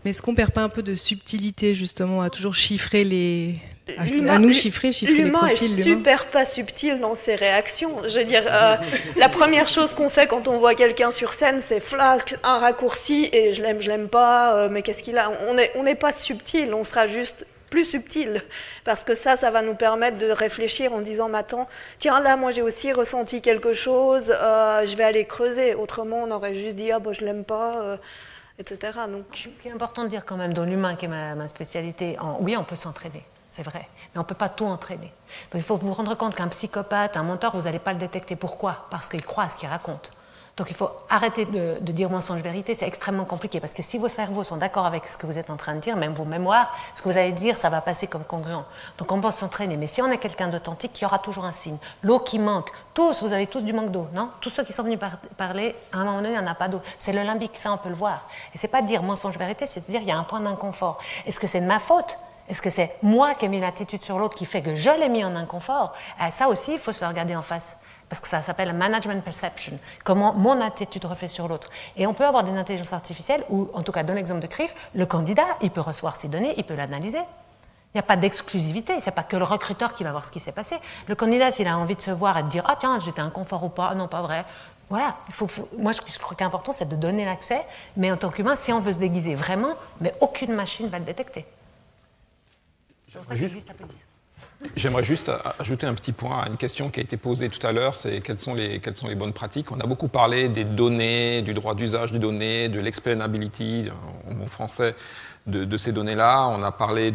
Mais est-ce qu'on ne perd pas un peu de subtilité, justement, à toujours chiffrer les... à nous chiffrer les profils. L'humain est super pas subtil dans ses réactions. Je veux dire, la première chose qu'on fait quand on voit quelqu'un sur scène, c'est flash, un raccourci, et je l'aime pas, mais qu'est-ce qu'il a? On n'est pas subtil, on sera juste plus subtil, parce que ça va nous permettre de réfléchir en disant, mais attends, tiens, là, moi j'ai aussi ressenti quelque chose, je vais aller creuser. Autrement, on aurait juste dit, ah bon, je l'aime pas, etc. Donc... Ce qui est important de dire quand même dans l'humain, qui est ma spécialité, oui, on peut s'entraîner, c'est vrai, mais on ne peut pas tout entraîner. Donc il faut vous rendre compte qu'un psychopathe, un menteur, vous n'allez pas le détecter. Pourquoi? Parce qu'il croit à ce qu'il raconte. Donc il faut arrêter de dire mensonge-vérité, c'est extrêmement compliqué, parce que si vos cerveaux sont d'accord avec ce que vous êtes en train de dire, même vos mémoires, ce que vous allez dire, ça va passer comme congruent. Donc on peut s'entraîner, mais si on est quelqu'un d'authentique, il y aura toujours un signe. L'eau qui manque, vous avez tous du manque d'eau, non? Tous ceux qui sont venus parler, à un moment donné, il n'y en a pas d'eau. C'est le limbique, ça on peut le voir. Et c'est pas de dire mensonge-vérité, c'est de dire il y a un point d'inconfort. Est-ce que c'est de ma faute? Est-ce que c'est moi qui ai mis l'attitude sur l'autre qui fait que je l'ai mis en inconfort? Ça aussi, il faut se regarder en face. Parce que ça s'appelle management perception, comment mon attitude refait sur l'autre. Et on peut avoir des intelligences artificielles où, en tout cas dans l'exemple de CRIF, le candidat, il peut recevoir ces données, il peut l'analyser. Il n'y a pas d'exclusivité, ce n'est pas que le recruteur qui va voir ce qui s'est passé. Le candidat, s'il a envie de se voir et de dire « Ah tiens, j'étais inconfort ou pas, non pas vrai », voilà, moi je crois qu'il est important, c'est de donner l'accès, mais en tant qu'humain, si on veut se déguiser vraiment, mais aucune machine ne va le détecter. C'est pour ça qu'il existe la police. J'aimerais juste ajouter un petit point à une question qui a été posée tout à l'heure, c'est quelles sont les bonnes pratiques. On a beaucoup parlé des données, du droit d'usage des données, de l'explainability, en bon français, de ces données-là. On a parlé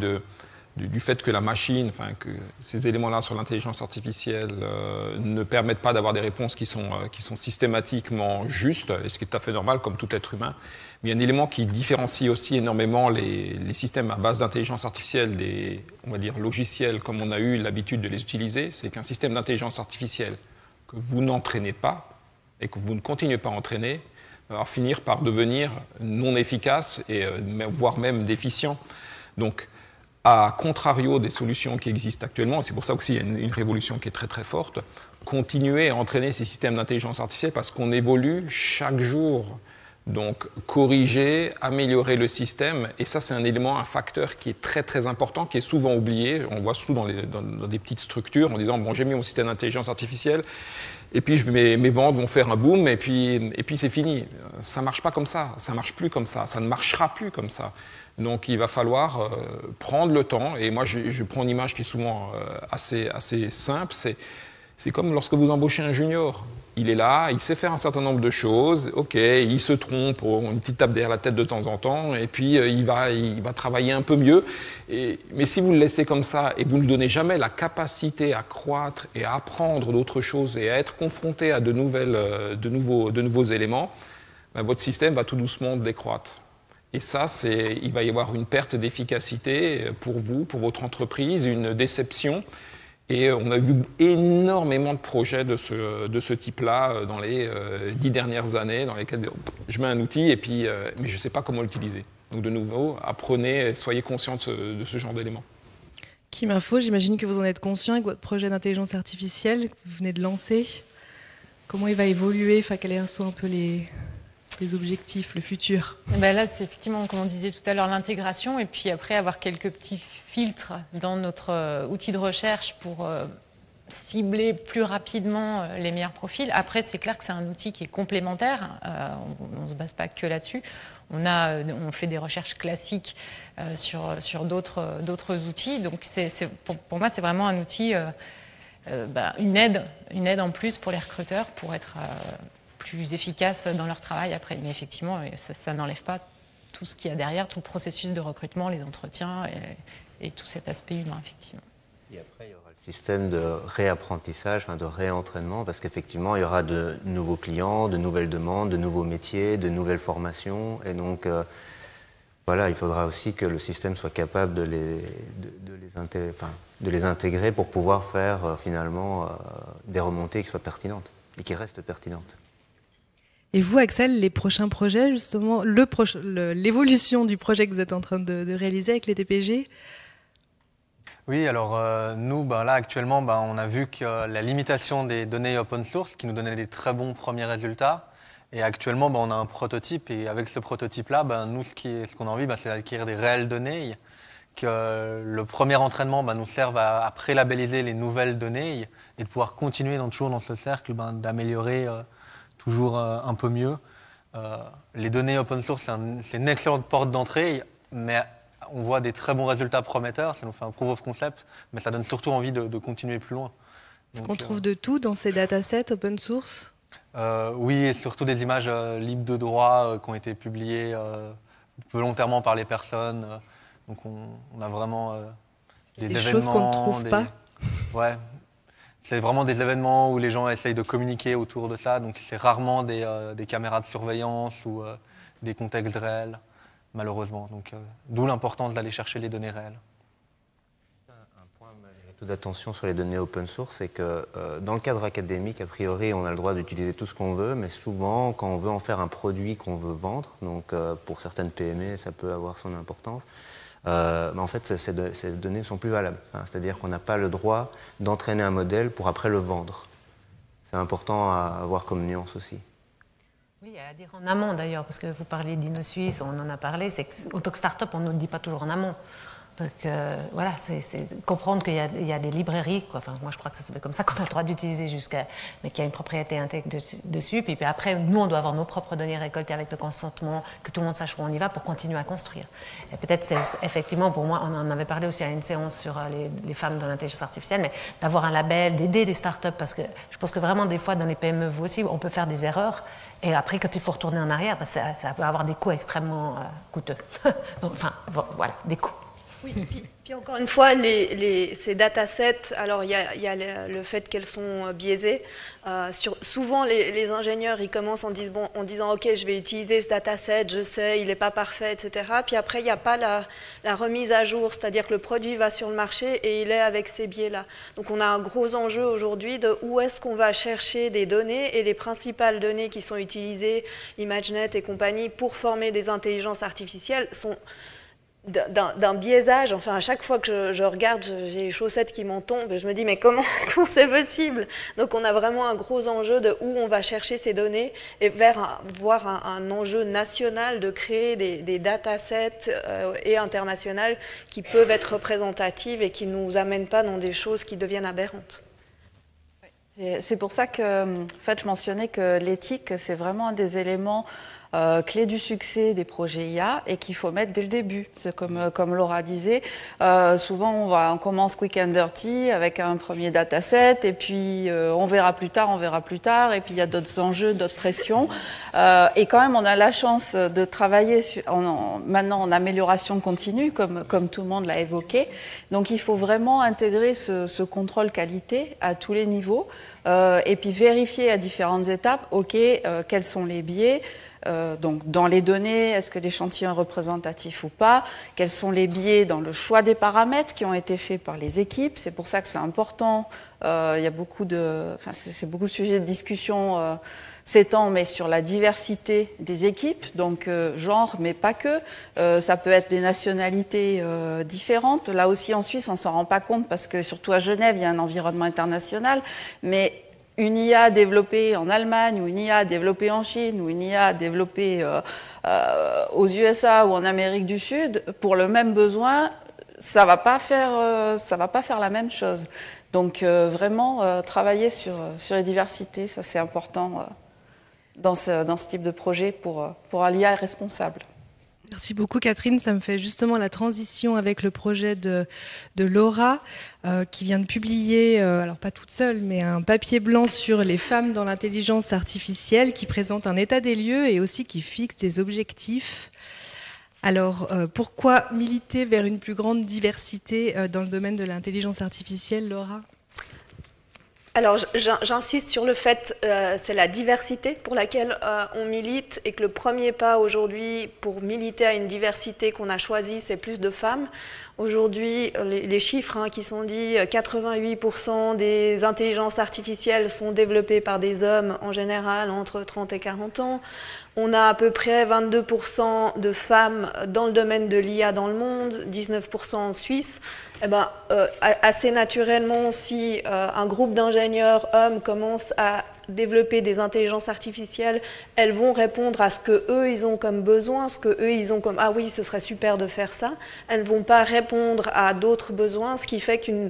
du fait que la machine, enfin que ces éléments-là sur l'intelligence artificielle ne permettent pas d'avoir des réponses qui sont systématiquement justes, et ce qui est tout à fait normal comme tout être humain. Mais il y a un élément qui différencie aussi énormément les systèmes à base d'intelligence artificielle des, on va dire, logiciels comme on a eu l'habitude de les utiliser, c'est qu'un système d'intelligence artificielle que vous n'entraînez pas et que vous ne continuez pas à entraîner va finir par devenir non efficace et voire même déficient. Donc, à contrario des solutions qui existent actuellement, et c'est pour ça aussi qu'il y a une révolution qui est très très forte, continuer à entraîner ces systèmes d'intelligence artificielle parce qu'on évolue chaque jour. Donc corriger, améliorer le système, et ça c'est un élément, un facteur qui est très très important, qui est souvent oublié. On voit surtout dans des petites structures en disant bon, j'ai mis mon système d'intelligence artificielle et puis mes ventes vont faire un boom et puis c'est fini. Ça ne marche pas comme ça, ça ne marche plus comme ça ne marchera plus comme ça. Donc il va falloir prendre le temps, et moi je prends une image qui est souvent assez simple, c'est comme lorsque vous embauchez un junior. Il est là, il sait faire un certain nombre de choses, ok, il se trompe, une petite tape derrière la tête de temps en temps, et puis il va travailler un peu mieux. Mais si vous le laissez comme ça et vous ne lui donnez jamais la capacité à croître et à apprendre d'autres choses et à être confronté à de nouveaux éléments, ben votre système va tout doucement décroître. Et ça, il va y avoir une perte d'efficacité pour vous, pour votre entreprise, une déception. Et on a vu énormément de projets de ce type-là dans les 10 dernières années, dans lesquels je mets un outil et puis, mais je ne sais pas comment l'utiliser. Donc de nouveau, apprenez, soyez conscients de ce genre d'éléments. Kim Info, j'imagine que vous en êtes conscient avec votre projet d'intelligence artificielle que vous venez de lancer. Comment il va évoluer, enfin, quels sont un peu les objectifs, le futur? Ben là, c'est effectivement, comme on disait tout à l'heure, l'intégration, et puis après avoir quelques petits filtres dans notre outil de recherche pour cibler plus rapidement les meilleurs profils. Après, c'est clair que c'est un outil qui est complémentaire, on ne se base pas que là-dessus. On fait des recherches classiques sur d'autres outils, donc pour moi, c'est vraiment un outil, une aide en plus pour les recruteurs pour être plus efficaces dans leur travail après. Mais effectivement, ça n'enlève pas tout ce qu'il y a derrière, tout le processus de recrutement, les entretiens et tout cet aspect humain, effectivement. Et après, il y aura le système de réapprentissage, de réentraînement, parce qu'effectivement, il y aura de nouveaux clients, de nouvelles demandes, de nouveaux métiers, de nouvelles formations. Et donc, voilà, il faudra aussi que le système soit capable de les intégrer pour pouvoir faire finalement des remontées qui soient pertinentes et qui restent pertinentes. Et vous, Axel, les prochains projets, justement, l'évolution du projet que vous êtes en train de réaliser avec les TPG? Oui, alors nous, là actuellement, on a vu que la limitation des données open source qui nous donnait des très bons premiers résultats. Et actuellement, on a un prototype, et avec ce prototype-là, nous, ce qu'on a envie, c'est d'acquérir des réelles données, que le premier entraînement nous serve à pré-labelliser les nouvelles données et de pouvoir continuer toujours dans ce cercle d'améliorer toujours un peu mieux. Les données open source, c'est une excellente porte d'entrée, mais on voit des très bons résultats prometteurs, ça nous fait un proof of concept, mais ça donne surtout envie de continuer plus loin. Est-ce qu'on trouve de tout dans ces datasets open source? Oui, et surtout des images libres de droit qui ont été publiées volontairement par les personnes. Donc on a vraiment des événements. Des choses qu'on ne trouve pas. Ouais. C'est vraiment des événements où les gens essayent de communiquer autour de ça. Donc c'est rarement des caméras de surveillance ou des contextes réels, malheureusement. Donc d'où l'importance d'aller chercher les données réelles. Tout d'attention sur les données open source, c'est que dans le cadre académique, a priori, on a le droit d'utiliser tout ce qu'on veut, mais souvent, quand on veut en faire un produit qu'on veut vendre, donc pour certaines PME, ça peut avoir son importance, mais en fait, ces données ne sont plus valables. Enfin, c'est-à-dire qu'on n'a pas le droit d'entraîner un modèle pour après le vendre. C'est important à avoir comme nuance aussi. Oui, à dire en amont d'ailleurs, parce que vous parlez d'InnoSuisse, on en a parlé, c'est qu'en tant que start-up, on ne le dit pas toujours en amont. Donc voilà, c'est comprendre qu'il y a des librairies, quoi. Enfin, moi je crois que ça s'appelle comme ça, qu'on a le droit d'utiliser mais qu'il y a une propriété intègre dessus. Puis après, nous on doit avoir nos propres données récoltées avec le consentement, que tout le monde sache où on y va pour continuer à construire. Et peut-être c'est effectivement, pour moi, on en avait parlé aussi à une séance sur les femmes dans l'intelligence artificielle, mais d'avoir un label, d'aider les startups, parce que je pense que vraiment des fois dans les PME, vous aussi, on peut faire des erreurs. Et après, quand il faut retourner en arrière, ça peut avoir des coûts extrêmement coûteux. Donc, enfin, voilà, des coûts. Oui, puis encore une fois, ces datasets, alors il y a le fait qu'elles sont biaisées. Souvent, les ingénieurs, ils commencent en disant ok, je vais utiliser ce dataset, je sais, il n'est pas parfait, etc. Puis après, il n'y a pas la remise à jour, c'est-à-dire que le produit va sur le marché et il est avec ces biais-là. Donc on a un gros enjeu aujourd'hui de où est-ce qu'on va chercher des données, et les principales données qui sont utilisées, ImageNet et compagnie, pour former des intelligences artificielles sont d'un biaisage. Enfin, à chaque fois que je regarde, j'ai les chaussettes qui m'en tombent et je me dis mais comment c'est possible? Donc on a vraiment un gros enjeu de où on va chercher ces données, et voir un enjeu national de créer des datasets et internationales qui peuvent être représentatives et qui ne nous amènent pas dans des choses qui deviennent aberrantes. C'est pour ça que en fait, je mentionnais que l'éthique, c'est vraiment un des éléments clés du succès des projets IA et qu'il faut mettre dès le début. C'est comme Laura disait, souvent on commence quick and dirty avec un premier dataset et puis on verra plus tard, et puis il y a d'autres enjeux, d'autres pressions. Et quand même, on a la chance de travailler maintenant en amélioration continue, comme tout le monde l'a évoqué. Donc il faut vraiment intégrer ce contrôle qualité à tous les niveaux et puis vérifier à différentes étapes, quels sont les biais. Donc dans les données, est-ce que l'échantillon est représentatif ou pas? Quels sont les biais dans le choix des paramètres qui ont été faits par les équipes? C'est pour ça que c'est important. Il y a beaucoup de sujets de discussion ces temps, mais sur la diversité des équipes, donc genre, mais pas que. Ça peut être des nationalités différentes. Là aussi en Suisse, on s'en rend pas compte parce que surtout à Genève, il y a un environnement international, mais une IA développée en Allemagne, ou une IA développée en Chine, ou une IA développée aux USA ou en Amérique du Sud, pour le même besoin, ça va pas faire la même chose. Donc vraiment travailler sur les diversités, ça c'est important dans ce type de projet pour un IA responsable. Merci beaucoup Catherine, ça me fait justement la transition avec le projet de Laura qui vient de publier, alors pas toute seule, mais un papier blanc sur les femmes dans l'intelligence artificielle qui présente un état des lieux et aussi qui fixe des objectifs. Alors pourquoi militer vers une plus grande diversité dans le domaine de l'intelligence artificielle, Laura ? Alors j'insiste sur le fait, c'est la diversité pour laquelle on milite, et que le premier pas aujourd'hui pour militer à une diversité qu'on a choisie, c'est plus de femmes. Aujourd'hui, les chiffres qui sont dits, 88% des intelligences artificielles sont développées par des hommes en général entre 30 et 40 ans. On a à peu près 22% de femmes dans le domaine de l'IA dans le monde, 19% en Suisse. Assez naturellement, si un groupe d'ingénieurs hommes commence à développer des intelligences artificielles, elles vont répondre à ce que eux ils ont comme besoin, ce que eux ils ont comme ah oui ce serait super de faire ça. Elles ne vont pas répondre à d'autres besoins, ce qui fait que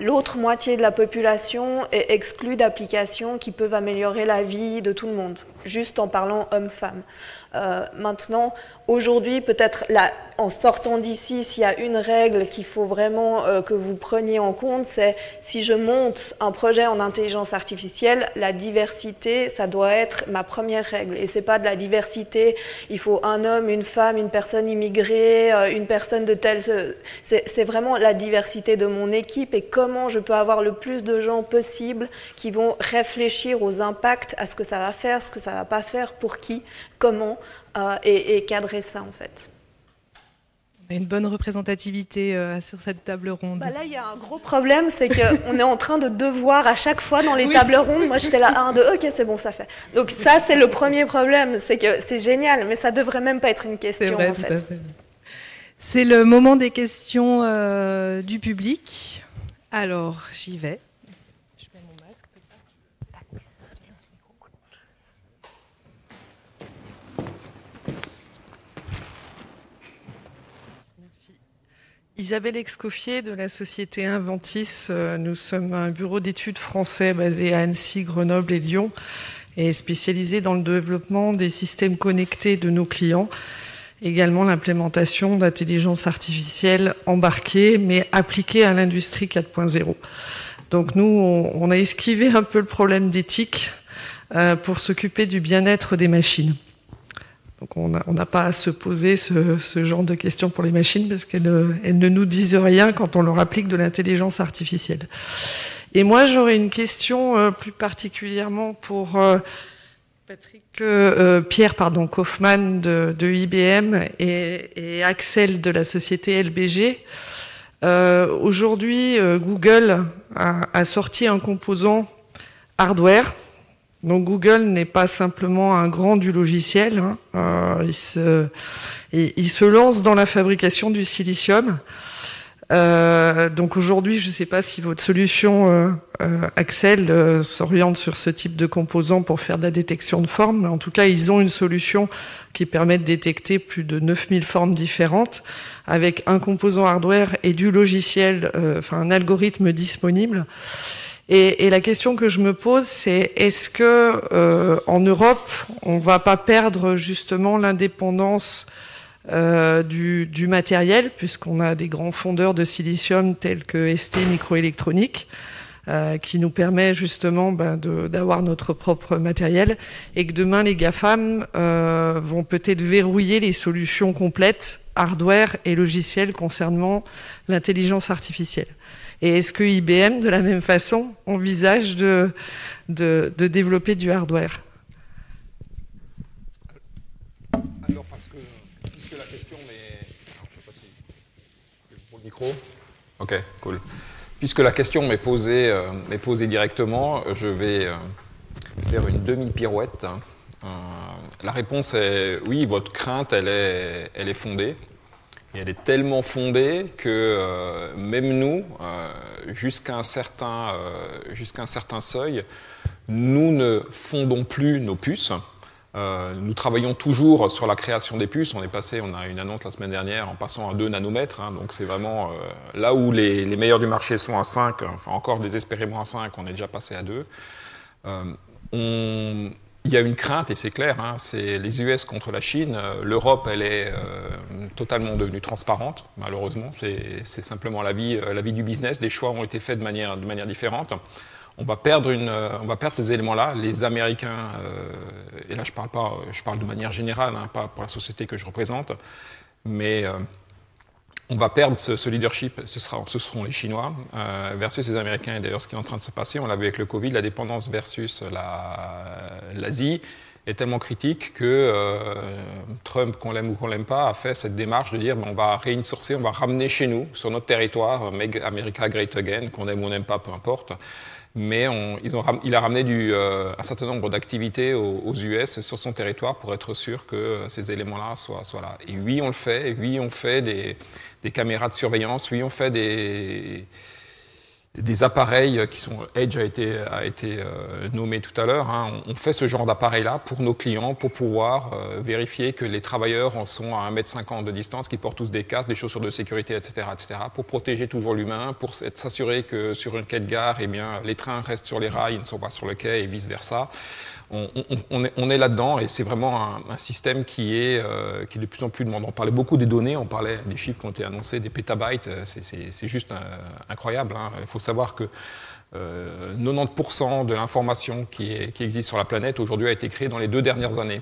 l'autre moitié de la population est exclue d'applications qui peuvent améliorer la vie de tout le monde, juste en parlant homme-femme. Maintenant, aujourd'hui, peut-être en sortant d'ici, s'il y a une règle qu'il faut vraiment que vous preniez en compte, c'est si je monte un projet en intelligence artificielle, la diversité, ça doit être ma première règle. Et c'est pas de la diversité, il faut un homme, une femme, une personne immigrée, une personne de telle... C'est vraiment la diversité de mon équipe et comment je peux avoir le plus de gens possible qui vont réfléchir aux impacts, à ce que ça va faire, ce que ça va pas faire, pour qui, comment, et cadrer ça en fait. Une bonne représentativité sur cette table ronde. Là, il y a un gros problème, c'est qu'on est en train de devoir à chaque fois dans les tables rondes, moi j'étais là, 1, 2, ok, c'est bon, ça fait. Donc ça, c'est le premier problème, c'est que c'est génial, mais ça devrait même pas être une question. C'est vrai, en tout fait. à fait. C'est le moment des questions du public. Alors, j'y vais. Je mets mon masque. Isabelle Excoffier de la société Inventis. Nous sommes un bureau d'études français basé à Annecy, Grenoble et Lyon et spécialisé dans le développement des systèmes connectés de nos clients. Également l'implémentation d'intelligence artificielle embarquée mais appliquée à l'industrie 4.0. Donc nous, on a esquivé un peu le problème d'éthique pour s'occuper du bien-être des machines. Donc on n'a pas à se poser ce genre de questions pour les machines parce qu'elles ne nous disent rien quand on leur applique de l'intelligence artificielle. Et moi, j'aurais une question plus particulièrement pour Pierre Kaufmann de IBM et Axel de la société LBG. Aujourd'hui, Google a sorti un composant hardware. Donc Google n'est pas simplement un grand du logiciel, il se lance dans la fabrication du silicium. Donc aujourd'hui, je ne sais pas si votre solution, Axel, s'oriente sur ce type de composants pour faire de la détection de formes. Mais en tout cas, ils ont une solution qui permet de détecter plus de 9000 formes différentes avec un composant hardware et du logiciel, un algorithme disponible. Et la question que je me pose, c'est est-ce que en Europe, on va pas perdre justement l'indépendance du matériel, puisqu'on a des grands fondeurs de silicium tels que ST Microélectronique, qui nous permet justement d'avoir notre propre matériel, et que demain les GAFAM vont peut-être verrouiller les solutions complètes, hardware et logiciel concernant l'intelligence artificielle. Et est-ce que IBM, de la même façon, envisage de développer du hardware? Alors, puisque la question m'est... Je sais pas si c'est pour le micro. Ok, cool. Puisque la question m'est posée directement, je vais faire une demi-pirouette. La réponse est oui, votre crainte, elle est fondée. Et elle est tellement fondée que même nous, jusqu'à un certain seuil, nous ne fondons plus nos puces. Nous travaillons toujours sur la création des puces. On a une annonce la semaine dernière en passant à 2 nanomètres. Donc c'est vraiment là où les meilleurs du marché sont à 5, enfin encore désespérément à 5, on est déjà passé à 2. Il y a une crainte, et c'est clair, c'est les US contre la Chine. L'Europe, elle est totalement devenue transparente, malheureusement. C'est simplement la vie du business. Des choix ont été faits de manière différente. On va perdre ces éléments-là. Les Américains, et là je parle de manière générale, pas pour la société que je représente, mais on va perdre ce leadership, ce seront les Chinois versus les Américains. Et d'ailleurs, ce qui est en train de se passer, on l'a vu avec le Covid, la dépendance versus l'Asie est tellement critique que Trump, qu'on l'aime ou qu'on l'aime pas, a fait cette démarche de dire on va réinsourcer, on va ramener chez nous, sur notre territoire, Make America Great Again, qu'on aime ou on n'aime pas, peu importe. Mais il a ramené un certain nombre d'activités aux US sur son territoire pour être sûr que ces éléments-là soient là. Et oui, on le fait. Oui, on fait des caméras de surveillance. Oui, on fait des appareils qui sont... Edge a été nommé tout à l'heure. Hein. On fait ce genre d'appareil-là pour nos clients, pour pouvoir vérifier que les travailleurs en sont à 1,50 m de distance, qu'ils portent tous des casques, des chaussures de sécurité, etc., pour protéger toujours l'humain, pour s'assurer que sur une quai de gare, eh bien, les trains restent sur les rails, ils ne sont pas sur le quai, et vice-versa. On est là-dedans, et c'est vraiment un système qui est de plus en plus demandant. On parlait beaucoup des données, on parlait des chiffres qui ont été annoncés, des pétabytes, c'est juste incroyable. Hein. Il faut savoir que 90% de l'information qui existe sur la planète aujourd'hui a été créée dans les 2 dernières années.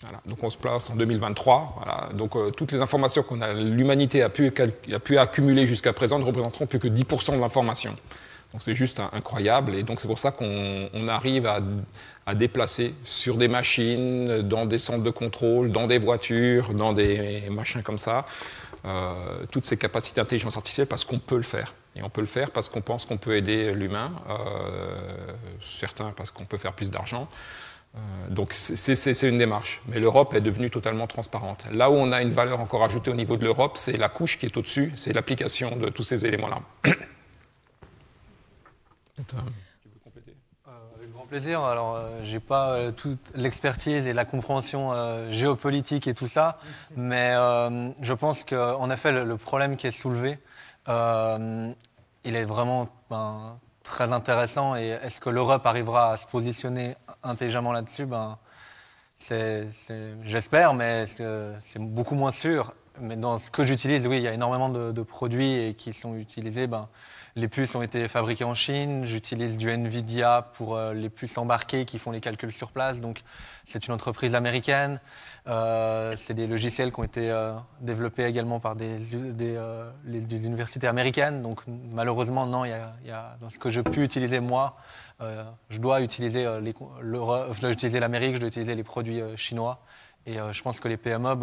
Voilà. Donc on se place en 2023. Voilà. Donc toutes les informations que l'humanité a pu accumuler jusqu'à présent ne représenteront plus que 10% de l'information. Donc c'est juste incroyable, et donc c'est pour ça qu'on arrive à déplacer sur des machines, dans des centres de contrôle, dans des voitures, dans des machins comme ça, toutes ces capacités d'intelligence artificielle, parce qu'on peut le faire. Et on peut le faire parce qu'on pense qu'on peut aider l'humain, certains parce qu'on peut faire plus d'argent. Donc c'est une démarche. Mais l'Europe est devenue totalement transparente. Là où on a une valeur encore ajoutée au niveau de l'Europe, c'est la couche qui est au-dessus, c'est l'application de tous ces éléments-là. Tu veux compléter ? Avec grand plaisir. Alors, j'ai pas toute l'expertise et la compréhension géopolitique et tout ça, mais je pense qu'en effet, le problème qui est soulevé, il est vraiment très intéressant. Et est-ce que l'Europe arrivera à se positionner intelligemment là-dessus ? J'espère, mais c'est beaucoup moins sûr. Mais dans ce que j'utilise, oui, il y a énormément de produits et qui sont utilisés. Les puces ont été fabriquées en Chine. J'utilise du NVIDIA pour les puces embarquées qui font les calculs sur place. Donc, c'est une entreprise américaine. C'est des logiciels qui ont été développés également par des universités américaines. Donc, malheureusement, non, dans ce que je peux utiliser moi, je dois utiliser l'Amérique, je dois utiliser les produits chinois. Et je pense que les PME,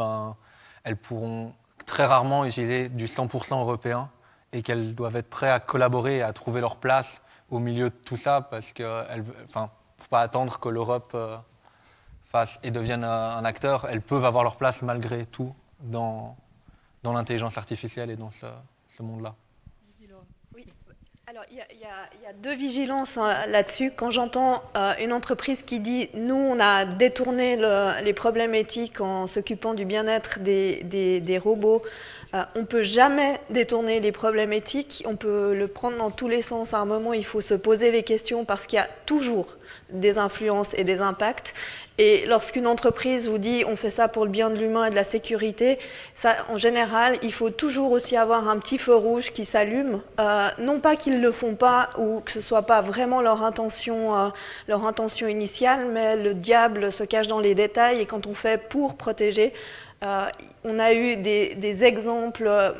elles pourront très rarement utiliser du 100% européen, et qu'elles doivent être prêtes à collaborer et à trouver leur place au milieu de tout ça, parce qu'il ne faut pas attendre que l'Europe fasse et devienne un acteur. Elles peuvent avoir leur place malgré tout dans l'intelligence artificielle et dans ce monde-là. Oui. Alors, il y a 2 vigilances là-dessus. Quand j'entends une entreprise qui dit « nous, on a détourné les problèmes éthiques en s'occupant du bien-être des robots », on ne peut jamais détourner les problèmes éthiques, on peut le prendre dans tous les sens. À un moment, il faut se poser les questions parce qu'il y a toujours des influences et des impacts. Et lorsqu'une entreprise vous dit on fait ça pour le bien de l'humain et de la sécurité, ça, en général, il faut toujours aussi avoir un petit feu rouge qui s'allume. Non pas qu'ils ne le font pas ou que ce ne soit pas vraiment leur intention initiale, mais le diable se cache dans les détails, et quand on fait pour protéger, on a eu des exemples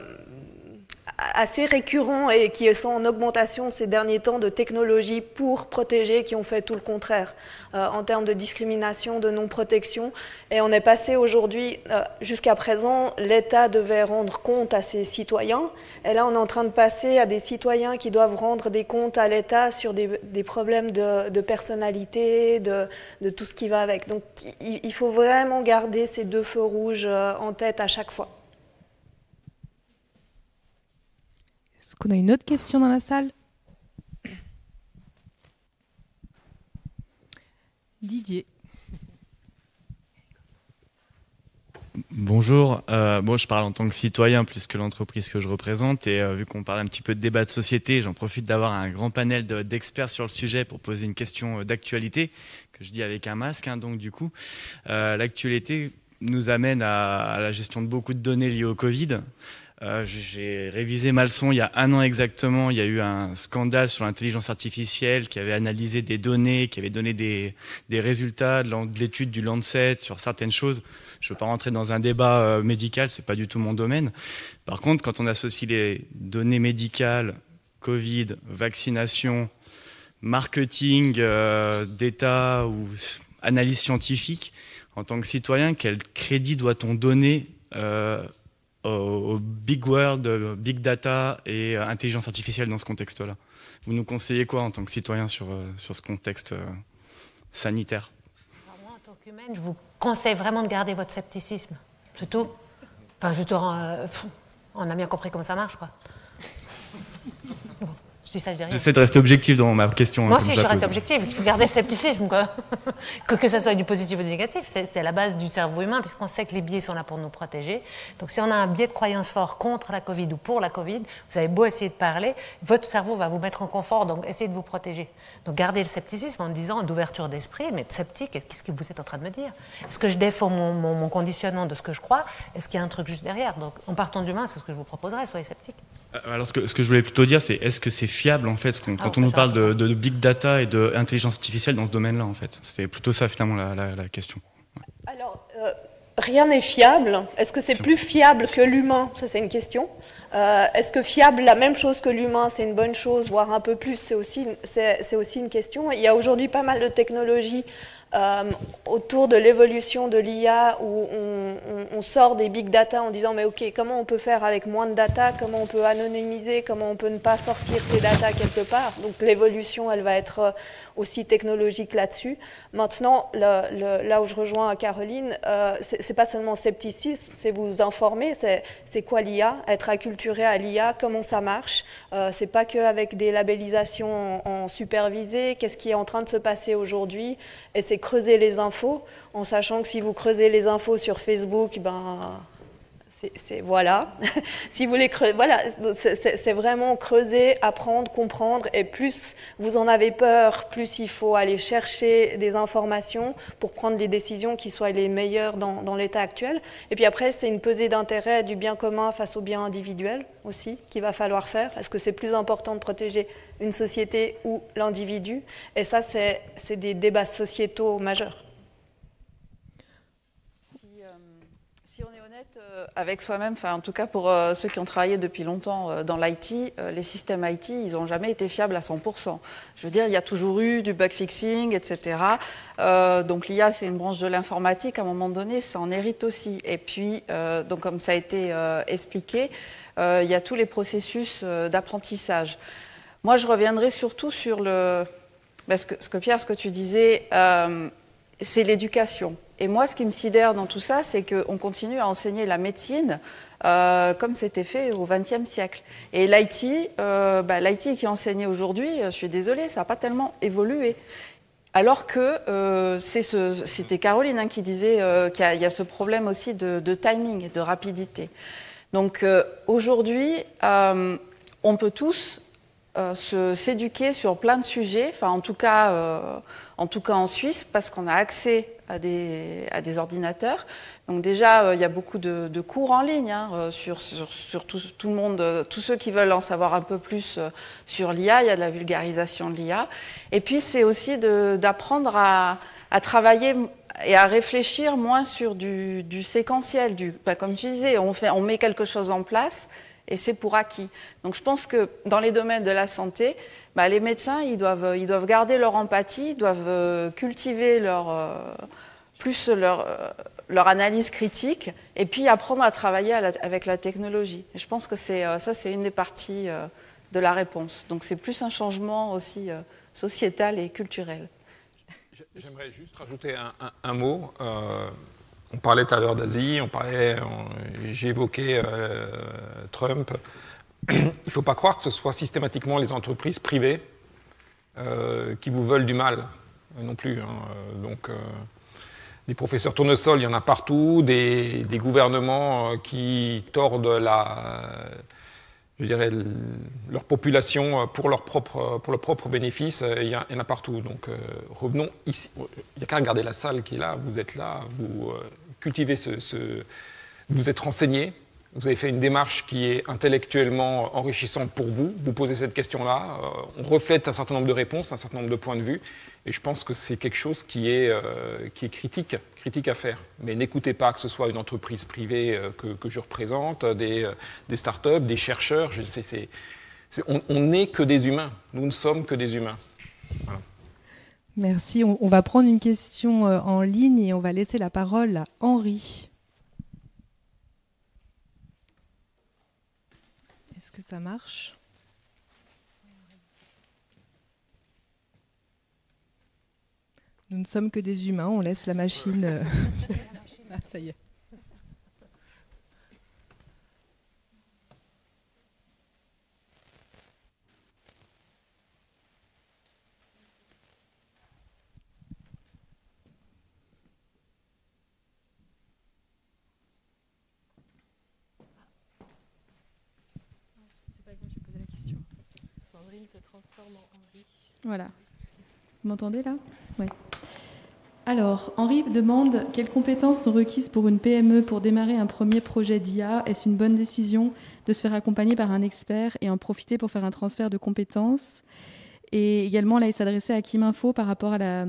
assez récurrents et qui sont en augmentation ces derniers temps de technologies pour protéger qui ont fait tout le contraire en termes de discrimination, de non-protection. Et on est passé aujourd'hui, jusqu'à présent, l'État devait rendre compte à ses citoyens. Et là, on est en train de passer à des citoyens qui doivent rendre des comptes à l'État sur des problèmes de personnalité, de tout ce qui va avec. Donc, il faut vraiment garder ces 2 feux rouges en tête à chaque fois. Est-ce qu'on a une autre question dans la salle ? Didier. Bonjour, je parle en tant que citoyen plus que l'entreprise que je représente, et vu qu'on parle un petit peu de débat de société, j'en profite d'avoir un grand panel d'experts sur le sujet pour poser une question d'actualité, que je dis avec un masque, hein, donc du coup. L'actualité nous amène à la gestion de beaucoup de données liées au Covid. J'ai révisé ma leçon il y a 1 an exactement. Il y a eu un scandale sur l'intelligence artificielle qui avait analysé des données, qui avait donné des résultats de l'étude du Lancet sur certaines choses. Je ne veux pas rentrer dans un débat médical, c'est pas du tout mon domaine. Par contre, quand on associe les données médicales, Covid, vaccination, marketing, data ou analyse scientifique, en tant que citoyen, quel crédit doit-on donner au big world, big data et intelligence artificielle dans ce contexte-là? Vous nous conseillez quoi en tant que citoyen sur ce contexte sanitaire? Alors moi, en tant qu'humaine, je vous conseille vraiment de garder votre scepticisme. Surtout, on a bien compris comment ça marche, quoi. Si ça, je dis rien. J'essaie de rester objectif dans ma question. Moi aussi, je reste objectif. Il faut garder le scepticisme, quoi. que ça soit du positif ou du négatif. C'est la base du cerveau humain, puisqu'on sait que les biais sont là pour nous protéger. Donc, si on a un biais de croyance fort contre la Covid ou pour la Covid, vous avez beau essayer de parler, votre cerveau va vous mettre en confort, donc essayez de vous protéger. Donc, gardez le scepticisme en disant d'ouverture d'esprit, mais de sceptique, qu'est-ce que vous êtes en train de me dire? Est-ce que je défends mon conditionnement de ce que je crois? Est-ce qu'il y a un truc juste derrière? Donc, en partant d'humain, c'est ce que je vous proposerais, soyez sceptiques. Alors, ce que je voulais plutôt dire, c'est est-ce que c'est fiable, en fait, quand on nous parle de big data et d'intelligence artificielle dans ce domaine-là, en fait? C'était plutôt ça, finalement, la question. Ouais. Alors, rien n'est fiable. Est-ce que c'est plus fiable que l'humain? Ça, c'est une question. Est-ce que fiable, la même chose que l'humain, c'est une bonne chose, voire un peu plus, c'est aussi une question. Il y a aujourd'hui pas mal de technologies autour de l'évolution de l'IA où on sort des big data en disant mais ok, comment on peut faire avec moins de data, comment on peut anonymiser, comment on peut ne pas sortir ces data quelque part. Donc l'évolution, elle va être aussi technologique là-dessus. Maintenant, là où je rejoins Caroline, c'est pas seulement scepticisme, c'est vous informer, c'est quoi l'IA, être acculturé à l'IA, comment ça marche. C'est pas qu'avec des labellisations en supervisé, qu'est-ce qui est en train de se passer aujourd'hui, et c'est creuser les infos, en sachant que si vous creusez les infos sur Facebook, voilà. Si vous voulez creuser, voilà, c'est vraiment creuser, apprendre, comprendre, et plus vous en avez peur, plus il faut aller chercher des informations pour prendre les décisions qui soient les meilleures dans l'état actuel. Et puis après, c'est une pesée d'intérêt du bien commun face au bien individuel aussi qu'il va falloir faire. Est-ce que c'est plus important de protéger une société ou l'individu? Et ça, c'est des débats sociétaux majeurs. Si on est honnête avec soi-même, enfin en tout cas pour ceux qui ont travaillé depuis longtemps dans l'IT, les systèmes IT, ils n'ont jamais été fiables à 100%. Je veux dire, il y a toujours eu du bug fixing, etc. Donc l'IA, c'est une branche de l'informatique. À un moment donné, ça en hérite aussi. Et puis, donc comme ça a été expliqué, il y a tous les processus d'apprentissage. Moi, je reviendrai surtout sur ce que Pierre, ce que tu disais, c'est l'éducation. Et moi, ce qui me sidère dans tout ça, c'est qu'on continue à enseigner la médecine comme c'était fait au XXe siècle. Et l'IT, l'IT qui est enseigné aujourd'hui, je suis désolée, ça n'a pas tellement évolué. Alors que c'était Caroline qui disait qu'il y a ce problème aussi de timing et de rapidité. Donc aujourd'hui, on peut tous s'éduquer sur plein de sujets, enfin en tout cas en Suisse, parce qu'on a accès à des ordinateurs. Donc déjà, il y a beaucoup de cours en ligne sur tout le monde, tous ceux qui veulent en savoir un peu plus sur l'IA, il y a de la vulgarisation de l'IA. Et puis c'est aussi d'apprendre à travailler et à réfléchir moins sur du séquentiel, comme tu disais, on met quelque chose en place et c'est pour acquis. Donc je pense que dans les domaines de la santé, les médecins, ils doivent garder leur empathie, ils doivent cultiver leur analyse critique et puis apprendre à travailler avec la technologie. Et je pense que ça, c'est une des parties de la réponse. Donc c'est plus un changement aussi sociétal et culturel. J'aimerais juste rajouter un mot. On parlait tout à l'heure d'Asie, j'ai évoqué Trump. Il ne faut pas croire que ce soit systématiquement les entreprises privées qui vous veulent du mal non plus. Donc, des professeurs tournesol, il y en a partout, des gouvernements qui tordent leur population pour leur propre bénéfice, il y en a partout. Donc revenons ici. Il n'y a qu'à regarder la salle qui est là, vous êtes là, vous cultivez vous êtes renseigné, vous avez fait une démarche qui est intellectuellement enrichissante pour vous, vous posez cette question-là, on reflète un certain nombre de réponses, un certain nombre de points de vue, et je pense que c'est quelque chose qui est critique à faire. Mais n'écoutez pas que ce soit une entreprise privée que je représente, des startups, des chercheurs, on n'est que des humains, nous ne sommes que des humains. Voilà. Merci, on va prendre une question en ligne et on va laisser la parole à Henri. Est-ce que ça marche ? Nous ne sommes que des humains, on laisse la machine... Ah, ça y est. question. Sandrine se transforme en Henri. Voilà. Vous m'entendez là? Oui. Alors, Henri demande quelles compétences sont requises pour une PME pour démarrer un premier projet d'IA. Est-ce une bonne décision de se faire accompagner par un expert et en profiter pour faire un transfert de compétences? Et également, là, il s'adressait à Kim Info par rapport à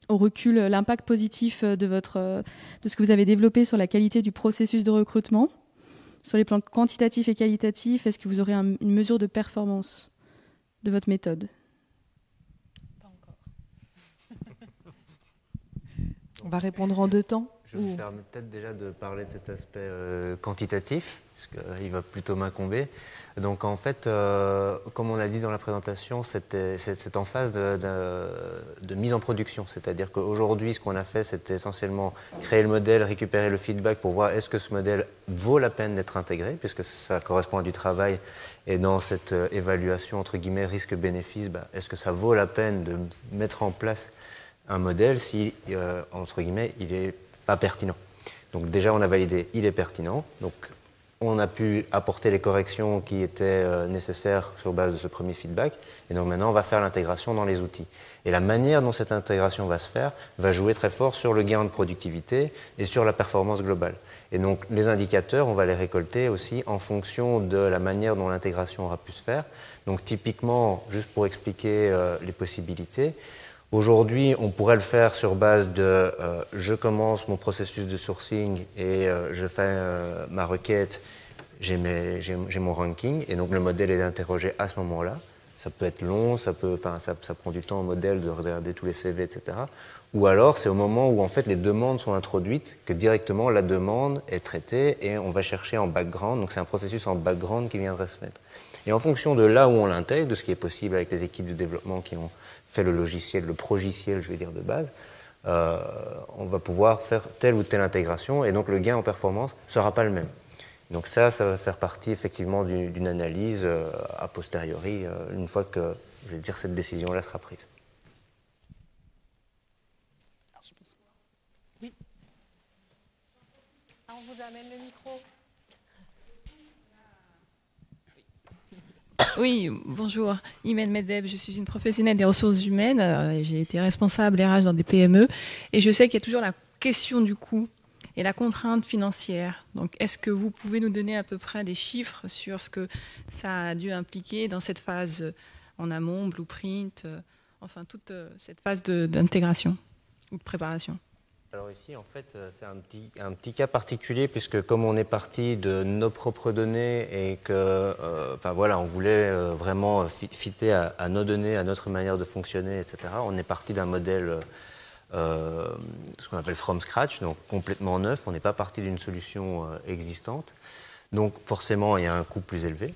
au recul, l'impact positif de ce que vous avez développé sur la qualité du processus de recrutement, sur les plans quantitatifs et qualitatifs. Est-ce que vous aurez une mesure de performance de votre méthode? On va répondre en 2 temps. Je me permets peut-être déjà de parler de cet aspect quantitatif, puisqu'il va plutôt m'incomber. Donc en fait, comme on l'a dit dans la présentation, c'est en phase de mise en production. C'est-à-dire qu'aujourd'hui, ce qu'on a fait, c'était essentiellement créer le modèle, récupérer le feedback pour voir est-ce que ce modèle vaut la peine d'être intégré, puisque ça correspond à du travail. Et dans cette évaluation, entre guillemets, risque-bénéfice, est-ce que ça vaut la peine de mettre en place un modèle si, entre guillemets, il n'est pas pertinent. Donc déjà, on a validé, il est pertinent. Donc on a pu apporter les corrections qui étaient nécessaires sur base de ce premier feedback. Et donc maintenant, on va faire l'intégration dans les outils. Et la manière dont cette intégration va se faire va jouer très fort sur le gain de productivité et sur la performance globale. Et donc les indicateurs, on va les récolter aussi en fonction de la manière dont l'intégration aura pu se faire. Donc typiquement, juste pour expliquer les possibilités, aujourd'hui, on pourrait le faire sur base de je commence mon processus de sourcing et je fais ma requête, j'ai mon ranking, et donc le modèle est interrogé à ce moment-là. Ça peut être long, ça prend du temps au modèle de regarder tous les CV, etc. Ou alors, c'est au moment où en fait les demandes sont introduites que directement la demande est traitée et on va chercher en background. Donc c'est un processus en background qui viendrait se mettre. Et en fonction de là où on l'intègre, de ce qui est possible avec les équipes de développement qui ont fait le logiciel, le progiciel, je vais dire, de base, on va pouvoir faire telle ou telle intégration et donc le gain en performance ne sera pas le même. Donc ça va faire partie effectivement d'une analyse a posteriori, une fois que, je vais dire, cette décision-là sera prise. Oui. On vous amène le micro. Oui, bonjour. Imen Medeb, je suis une professionnelle des ressources humaines. J'ai été responsable RH dans des PME et je sais qu'il y a toujours la question du coût et la contrainte financière. Donc, est-ce que vous pouvez nous donner à peu près des chiffres sur ce que ça a dû impliquer dans cette phase en amont, blueprint, enfin toute cette phase d'intégration ou de préparation? Alors ici, en fait, c'est un petit cas particulier puisque comme on est parti de nos propres données et que, voilà, on voulait vraiment fitter à nos données, à notre manière de fonctionner, etc. On est parti d'un modèle, ce qu'on appelle from scratch, donc complètement neuf. On n'est pas parti d'une solution existante. Donc forcément, il y a un coût plus élevé.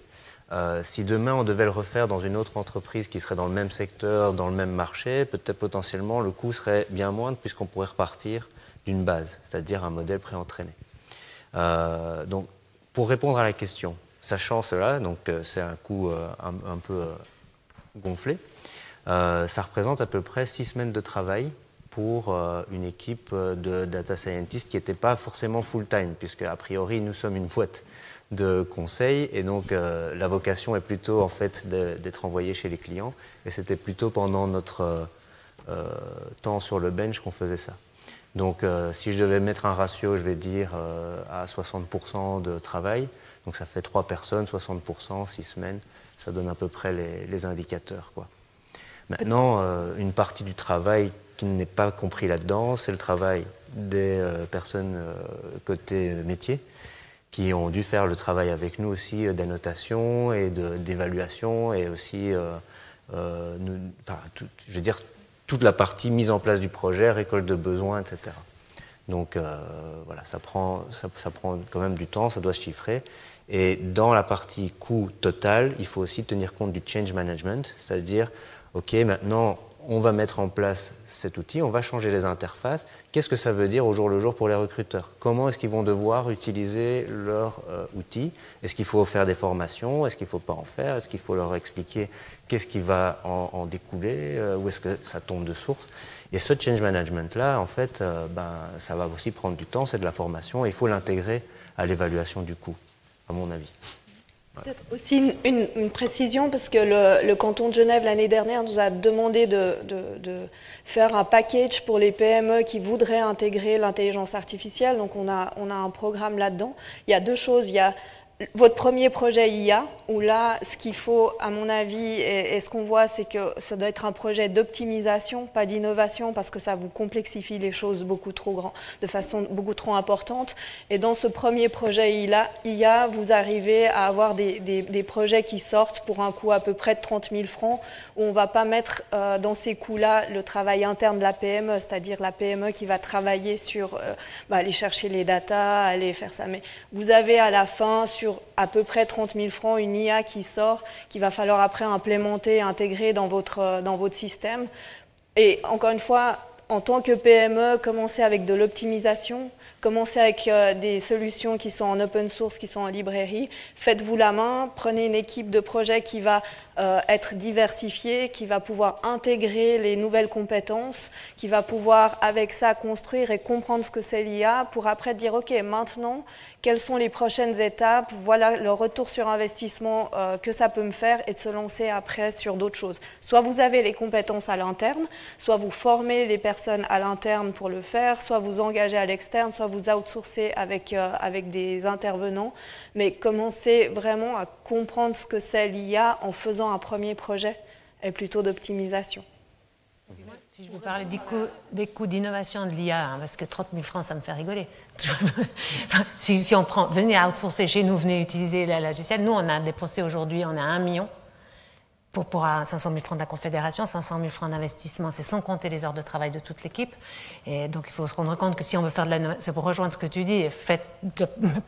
Si demain on devait le refaire dans une autre entreprise qui serait dans le même secteur, dans le même marché, peut-être potentiellement le coût serait bien moindre puisqu'on pourrait repartir d'une base, c'est-à-dire un modèle préentraîné. Donc pour répondre à la question, sachant cela, donc c'est un coût un peu gonflé, ça représente à peu près 6 semaines de travail pour une équipe de data scientists qui n'était pas forcément full-time, puisque a priori nous sommes une boîte de conseil et donc la vocation est plutôt en fait d'être envoyé chez les clients et c'était plutôt pendant notre temps sur le bench qu'on faisait ça. Donc si je devais mettre un ratio, je vais dire à 60% de travail, donc ça fait 3 personnes, 60%, 6 semaines, ça donne à peu près les indicateurs, quoi. Maintenant, une partie du travail qui n'est pas compris là-dedans, c'est le travail des personnes côté métier, qui ont dû faire le travail avec nous aussi d'annotation et d'évaluation et aussi, je veux dire, toute la partie mise en place du projet, récolte de besoins, etc. Donc voilà, ça prend quand même du temps, ça doit se chiffrer. Et dans la partie coût total, il faut aussi tenir compte du change management, c'est-à-dire, ok, maintenant, on va mettre en place cet outil, on va changer les interfaces. Qu'est-ce que ça veut dire au jour le jour pour les recruteurs? Comment est-ce qu'ils vont devoir utiliser leur outil? Est-ce qu'il faut faire des formations? Est-ce qu'il ne faut pas en faire? Est-ce qu'il faut leur expliquer qu'est-ce qui va en découler? Ou est-ce que ça tombe de source? Et ce change management-là, en fait, ça va aussi prendre du temps, c'est de la formation, et il faut l'intégrer à l'évaluation du coût, à mon avis. Peut-être aussi une précision, parce que le canton de Genève l'année dernière nous a demandé de faire un package pour les PME qui voudraient intégrer l'intelligence artificielle. Donc on a un programme là-dedans. Il y a deux choses. Il y a votre premier projet IA, où là, ce qu'il faut, à mon avis, et ce qu'on voit, c'est que ça doit être un projet d'optimisation, pas d'innovation, parce que ça vous complexifie les choses beaucoup trop grand, de façon beaucoup trop importante. Et dans ce premier projet IA, vous arrivez à avoir des projets qui sortent pour un coût à peu près de 30 000 francs, où on ne va pas mettre dans ces coûts-là le travail interne de la PME, c'est-à-dire la PME qui va travailler sur, aller chercher les datas, aller faire ça. Mais vous avez à la fin, sur à peu près 30 000 francs, une IA qui sort, qu'il va falloir après implémenter, intégrer dans votre système. Et encore une fois, en tant que PME, commencez avec de l'optimisation, commencez avec des solutions qui sont en open source, qui sont en librairie. Faites-vous la main, prenez une équipe de projet qui va être diversifiée, qui va pouvoir intégrer les nouvelles compétences, qui va pouvoir avec ça construire et comprendre ce que c'est l'IA pour après dire ok, maintenant, quelles sont les prochaines étapes, voilà le retour sur investissement que ça peut me faire et de se lancer après sur d'autres choses. Soit vous avez les compétences à l'interne, soit vous formez les personnes à l'interne pour le faire, soit vous engagez à l'externe, soit vous outsourcez avec des intervenants, mais commencez vraiment à comprendre ce que c'est l'IA en faisant un premier projet et plutôt d'optimisation. Si je veux parler des coûts d'innovation de l'IA, parce que 30 000 francs, ça me fait rigoler. si on prend, venez outsourcer chez nous, venez utiliser la logiciel. Nous, on a dépensé aujourd'hui, on a 1 million pour 500 000 francs de la Confédération, 500 000 francs d'investissement, c'est sans compter les heures de travail de toute l'équipe. Et donc, il faut se rendre compte que si on veut faire de l'innovation, c'est pour rejoindre ce que tu dis, faites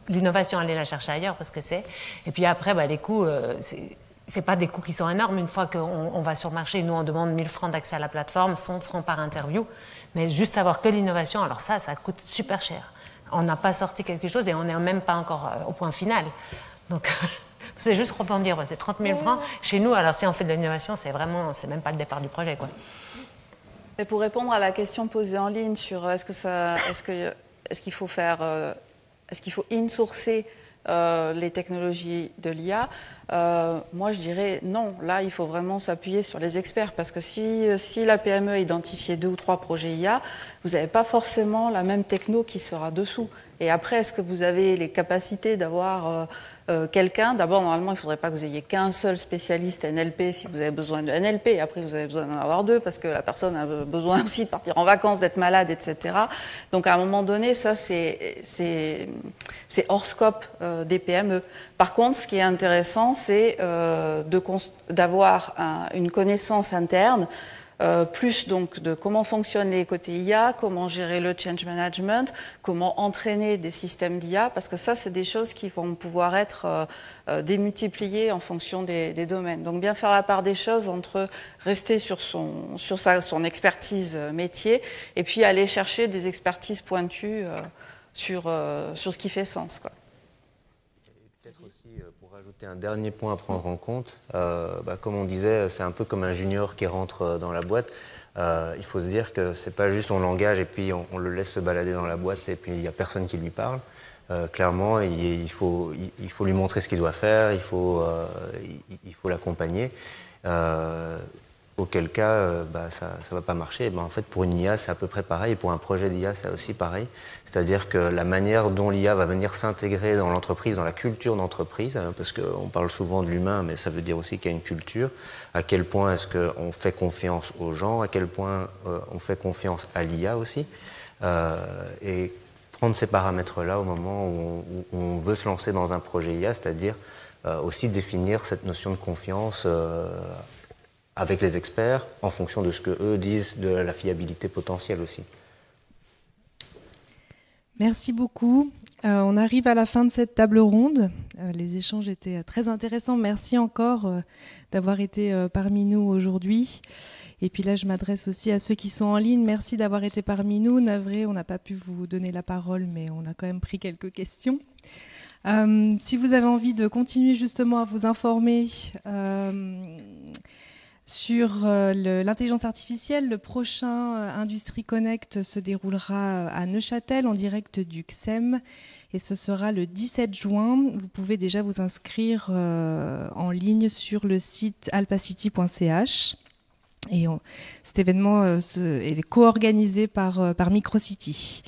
l'innovation, allez la chercher ailleurs, parce que c'est. Et puis après, les coûts, c'est pas des coûts qui sont énormes. Une fois qu'on va sur le marché, nous, on demande 1 000 francs d'accès à la plateforme, 100 francs par interview. Mais juste savoir que l'innovation, alors ça coûte super cher. On n'a pas sorti quelque chose et on n'est même pas encore au point final. Donc, c'est juste pour dire, c'est 30 000 francs. Chez nous, alors si on fait de l'innovation, c'est même pas le départ du projet, quoi. Et pour répondre à la question posée en ligne sur est-ce qu'il faut insourcer les technologies de l'IA, moi je dirais non. Là, il faut vraiment s'appuyer sur les experts parce que si la PME a identifié 2 ou 3 projets IA, vous n'avez pas forcément la même techno qui sera dessous. Et après, est-ce que vous avez les capacités d'avoir quelqu'un? D'abord, normalement, il ne faudrait pas que vous ayez qu'un seul spécialiste NLP si vous avez besoin de NLP. Et après, vous avez besoin d'en avoir 2 parce que la personne a besoin aussi de partir en vacances, d'être malade, etc. Donc, à un moment donné, ça, c'est hors scope des PME. Par contre, ce qui est intéressant, c'est d'avoir une connaissance interne plus donc de comment fonctionnent les côtés IA, comment gérer le change management, comment entraîner des systèmes d'IA, parce que ça, c'est des choses qui vont pouvoir être démultipliées en fonction des domaines. Donc, bien faire la part des choses entre rester sur son expertise métier et puis aller chercher des expertises pointues sur ce qui fait sens, quoi. Ajouter un dernier point à prendre en compte, comme on disait, c'est un peu comme un junior qui rentre dans la boîte. Il faut se dire que c'est pas juste on l'engage et puis on le laisse se balader dans la boîte et puis il n'y a personne qui lui parle. Clairement, il faut lui montrer ce qu'il doit faire, il faut l'accompagner. Auquel cas, ça ne va pas marcher. En fait, pour une IA, c'est à peu près pareil. Et pour un projet d'IA, c'est aussi pareil. C'est-à-dire que la manière dont l'IA va venir s'intégrer dans l'entreprise, dans la culture d'entreprise, parce qu'on parle souvent de l'humain, mais ça veut dire aussi qu'il y a une culture. À quel point est-ce qu'on fait confiance aux gens, à quel point on fait confiance à l'IA aussi. Et prendre ces paramètres-là au moment où on veut se lancer dans un projet IA, c'est-à-dire aussi définir cette notion de confiance avec les experts, en fonction de ce qu'eux disent de la fiabilité potentielle aussi. Merci beaucoup. On arrive à la fin de cette table ronde. Les échanges étaient très intéressants. Merci encore d'avoir été parmi nous aujourd'hui. Et puis là, je m'adresse aussi à ceux qui sont en ligne. Merci d'avoir été parmi nous. Navré, on n'a pas pu vous donner la parole, mais on a quand même pris quelques questions. Si vous avez envie de continuer justement à vous informer, Sur l'intelligence artificielle, le prochain Industrie Connect se déroulera à Neuchâtel en direct du CSEM et ce sera le 17 juin. Vous pouvez déjà vous inscrire en ligne sur le site alpacity.ch. Et cet événement est co-organisé par Microcity.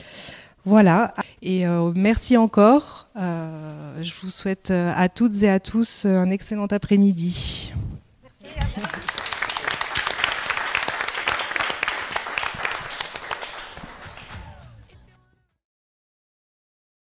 Voilà, et merci encore. Je vous souhaite à toutes et à tous un excellent après-midi.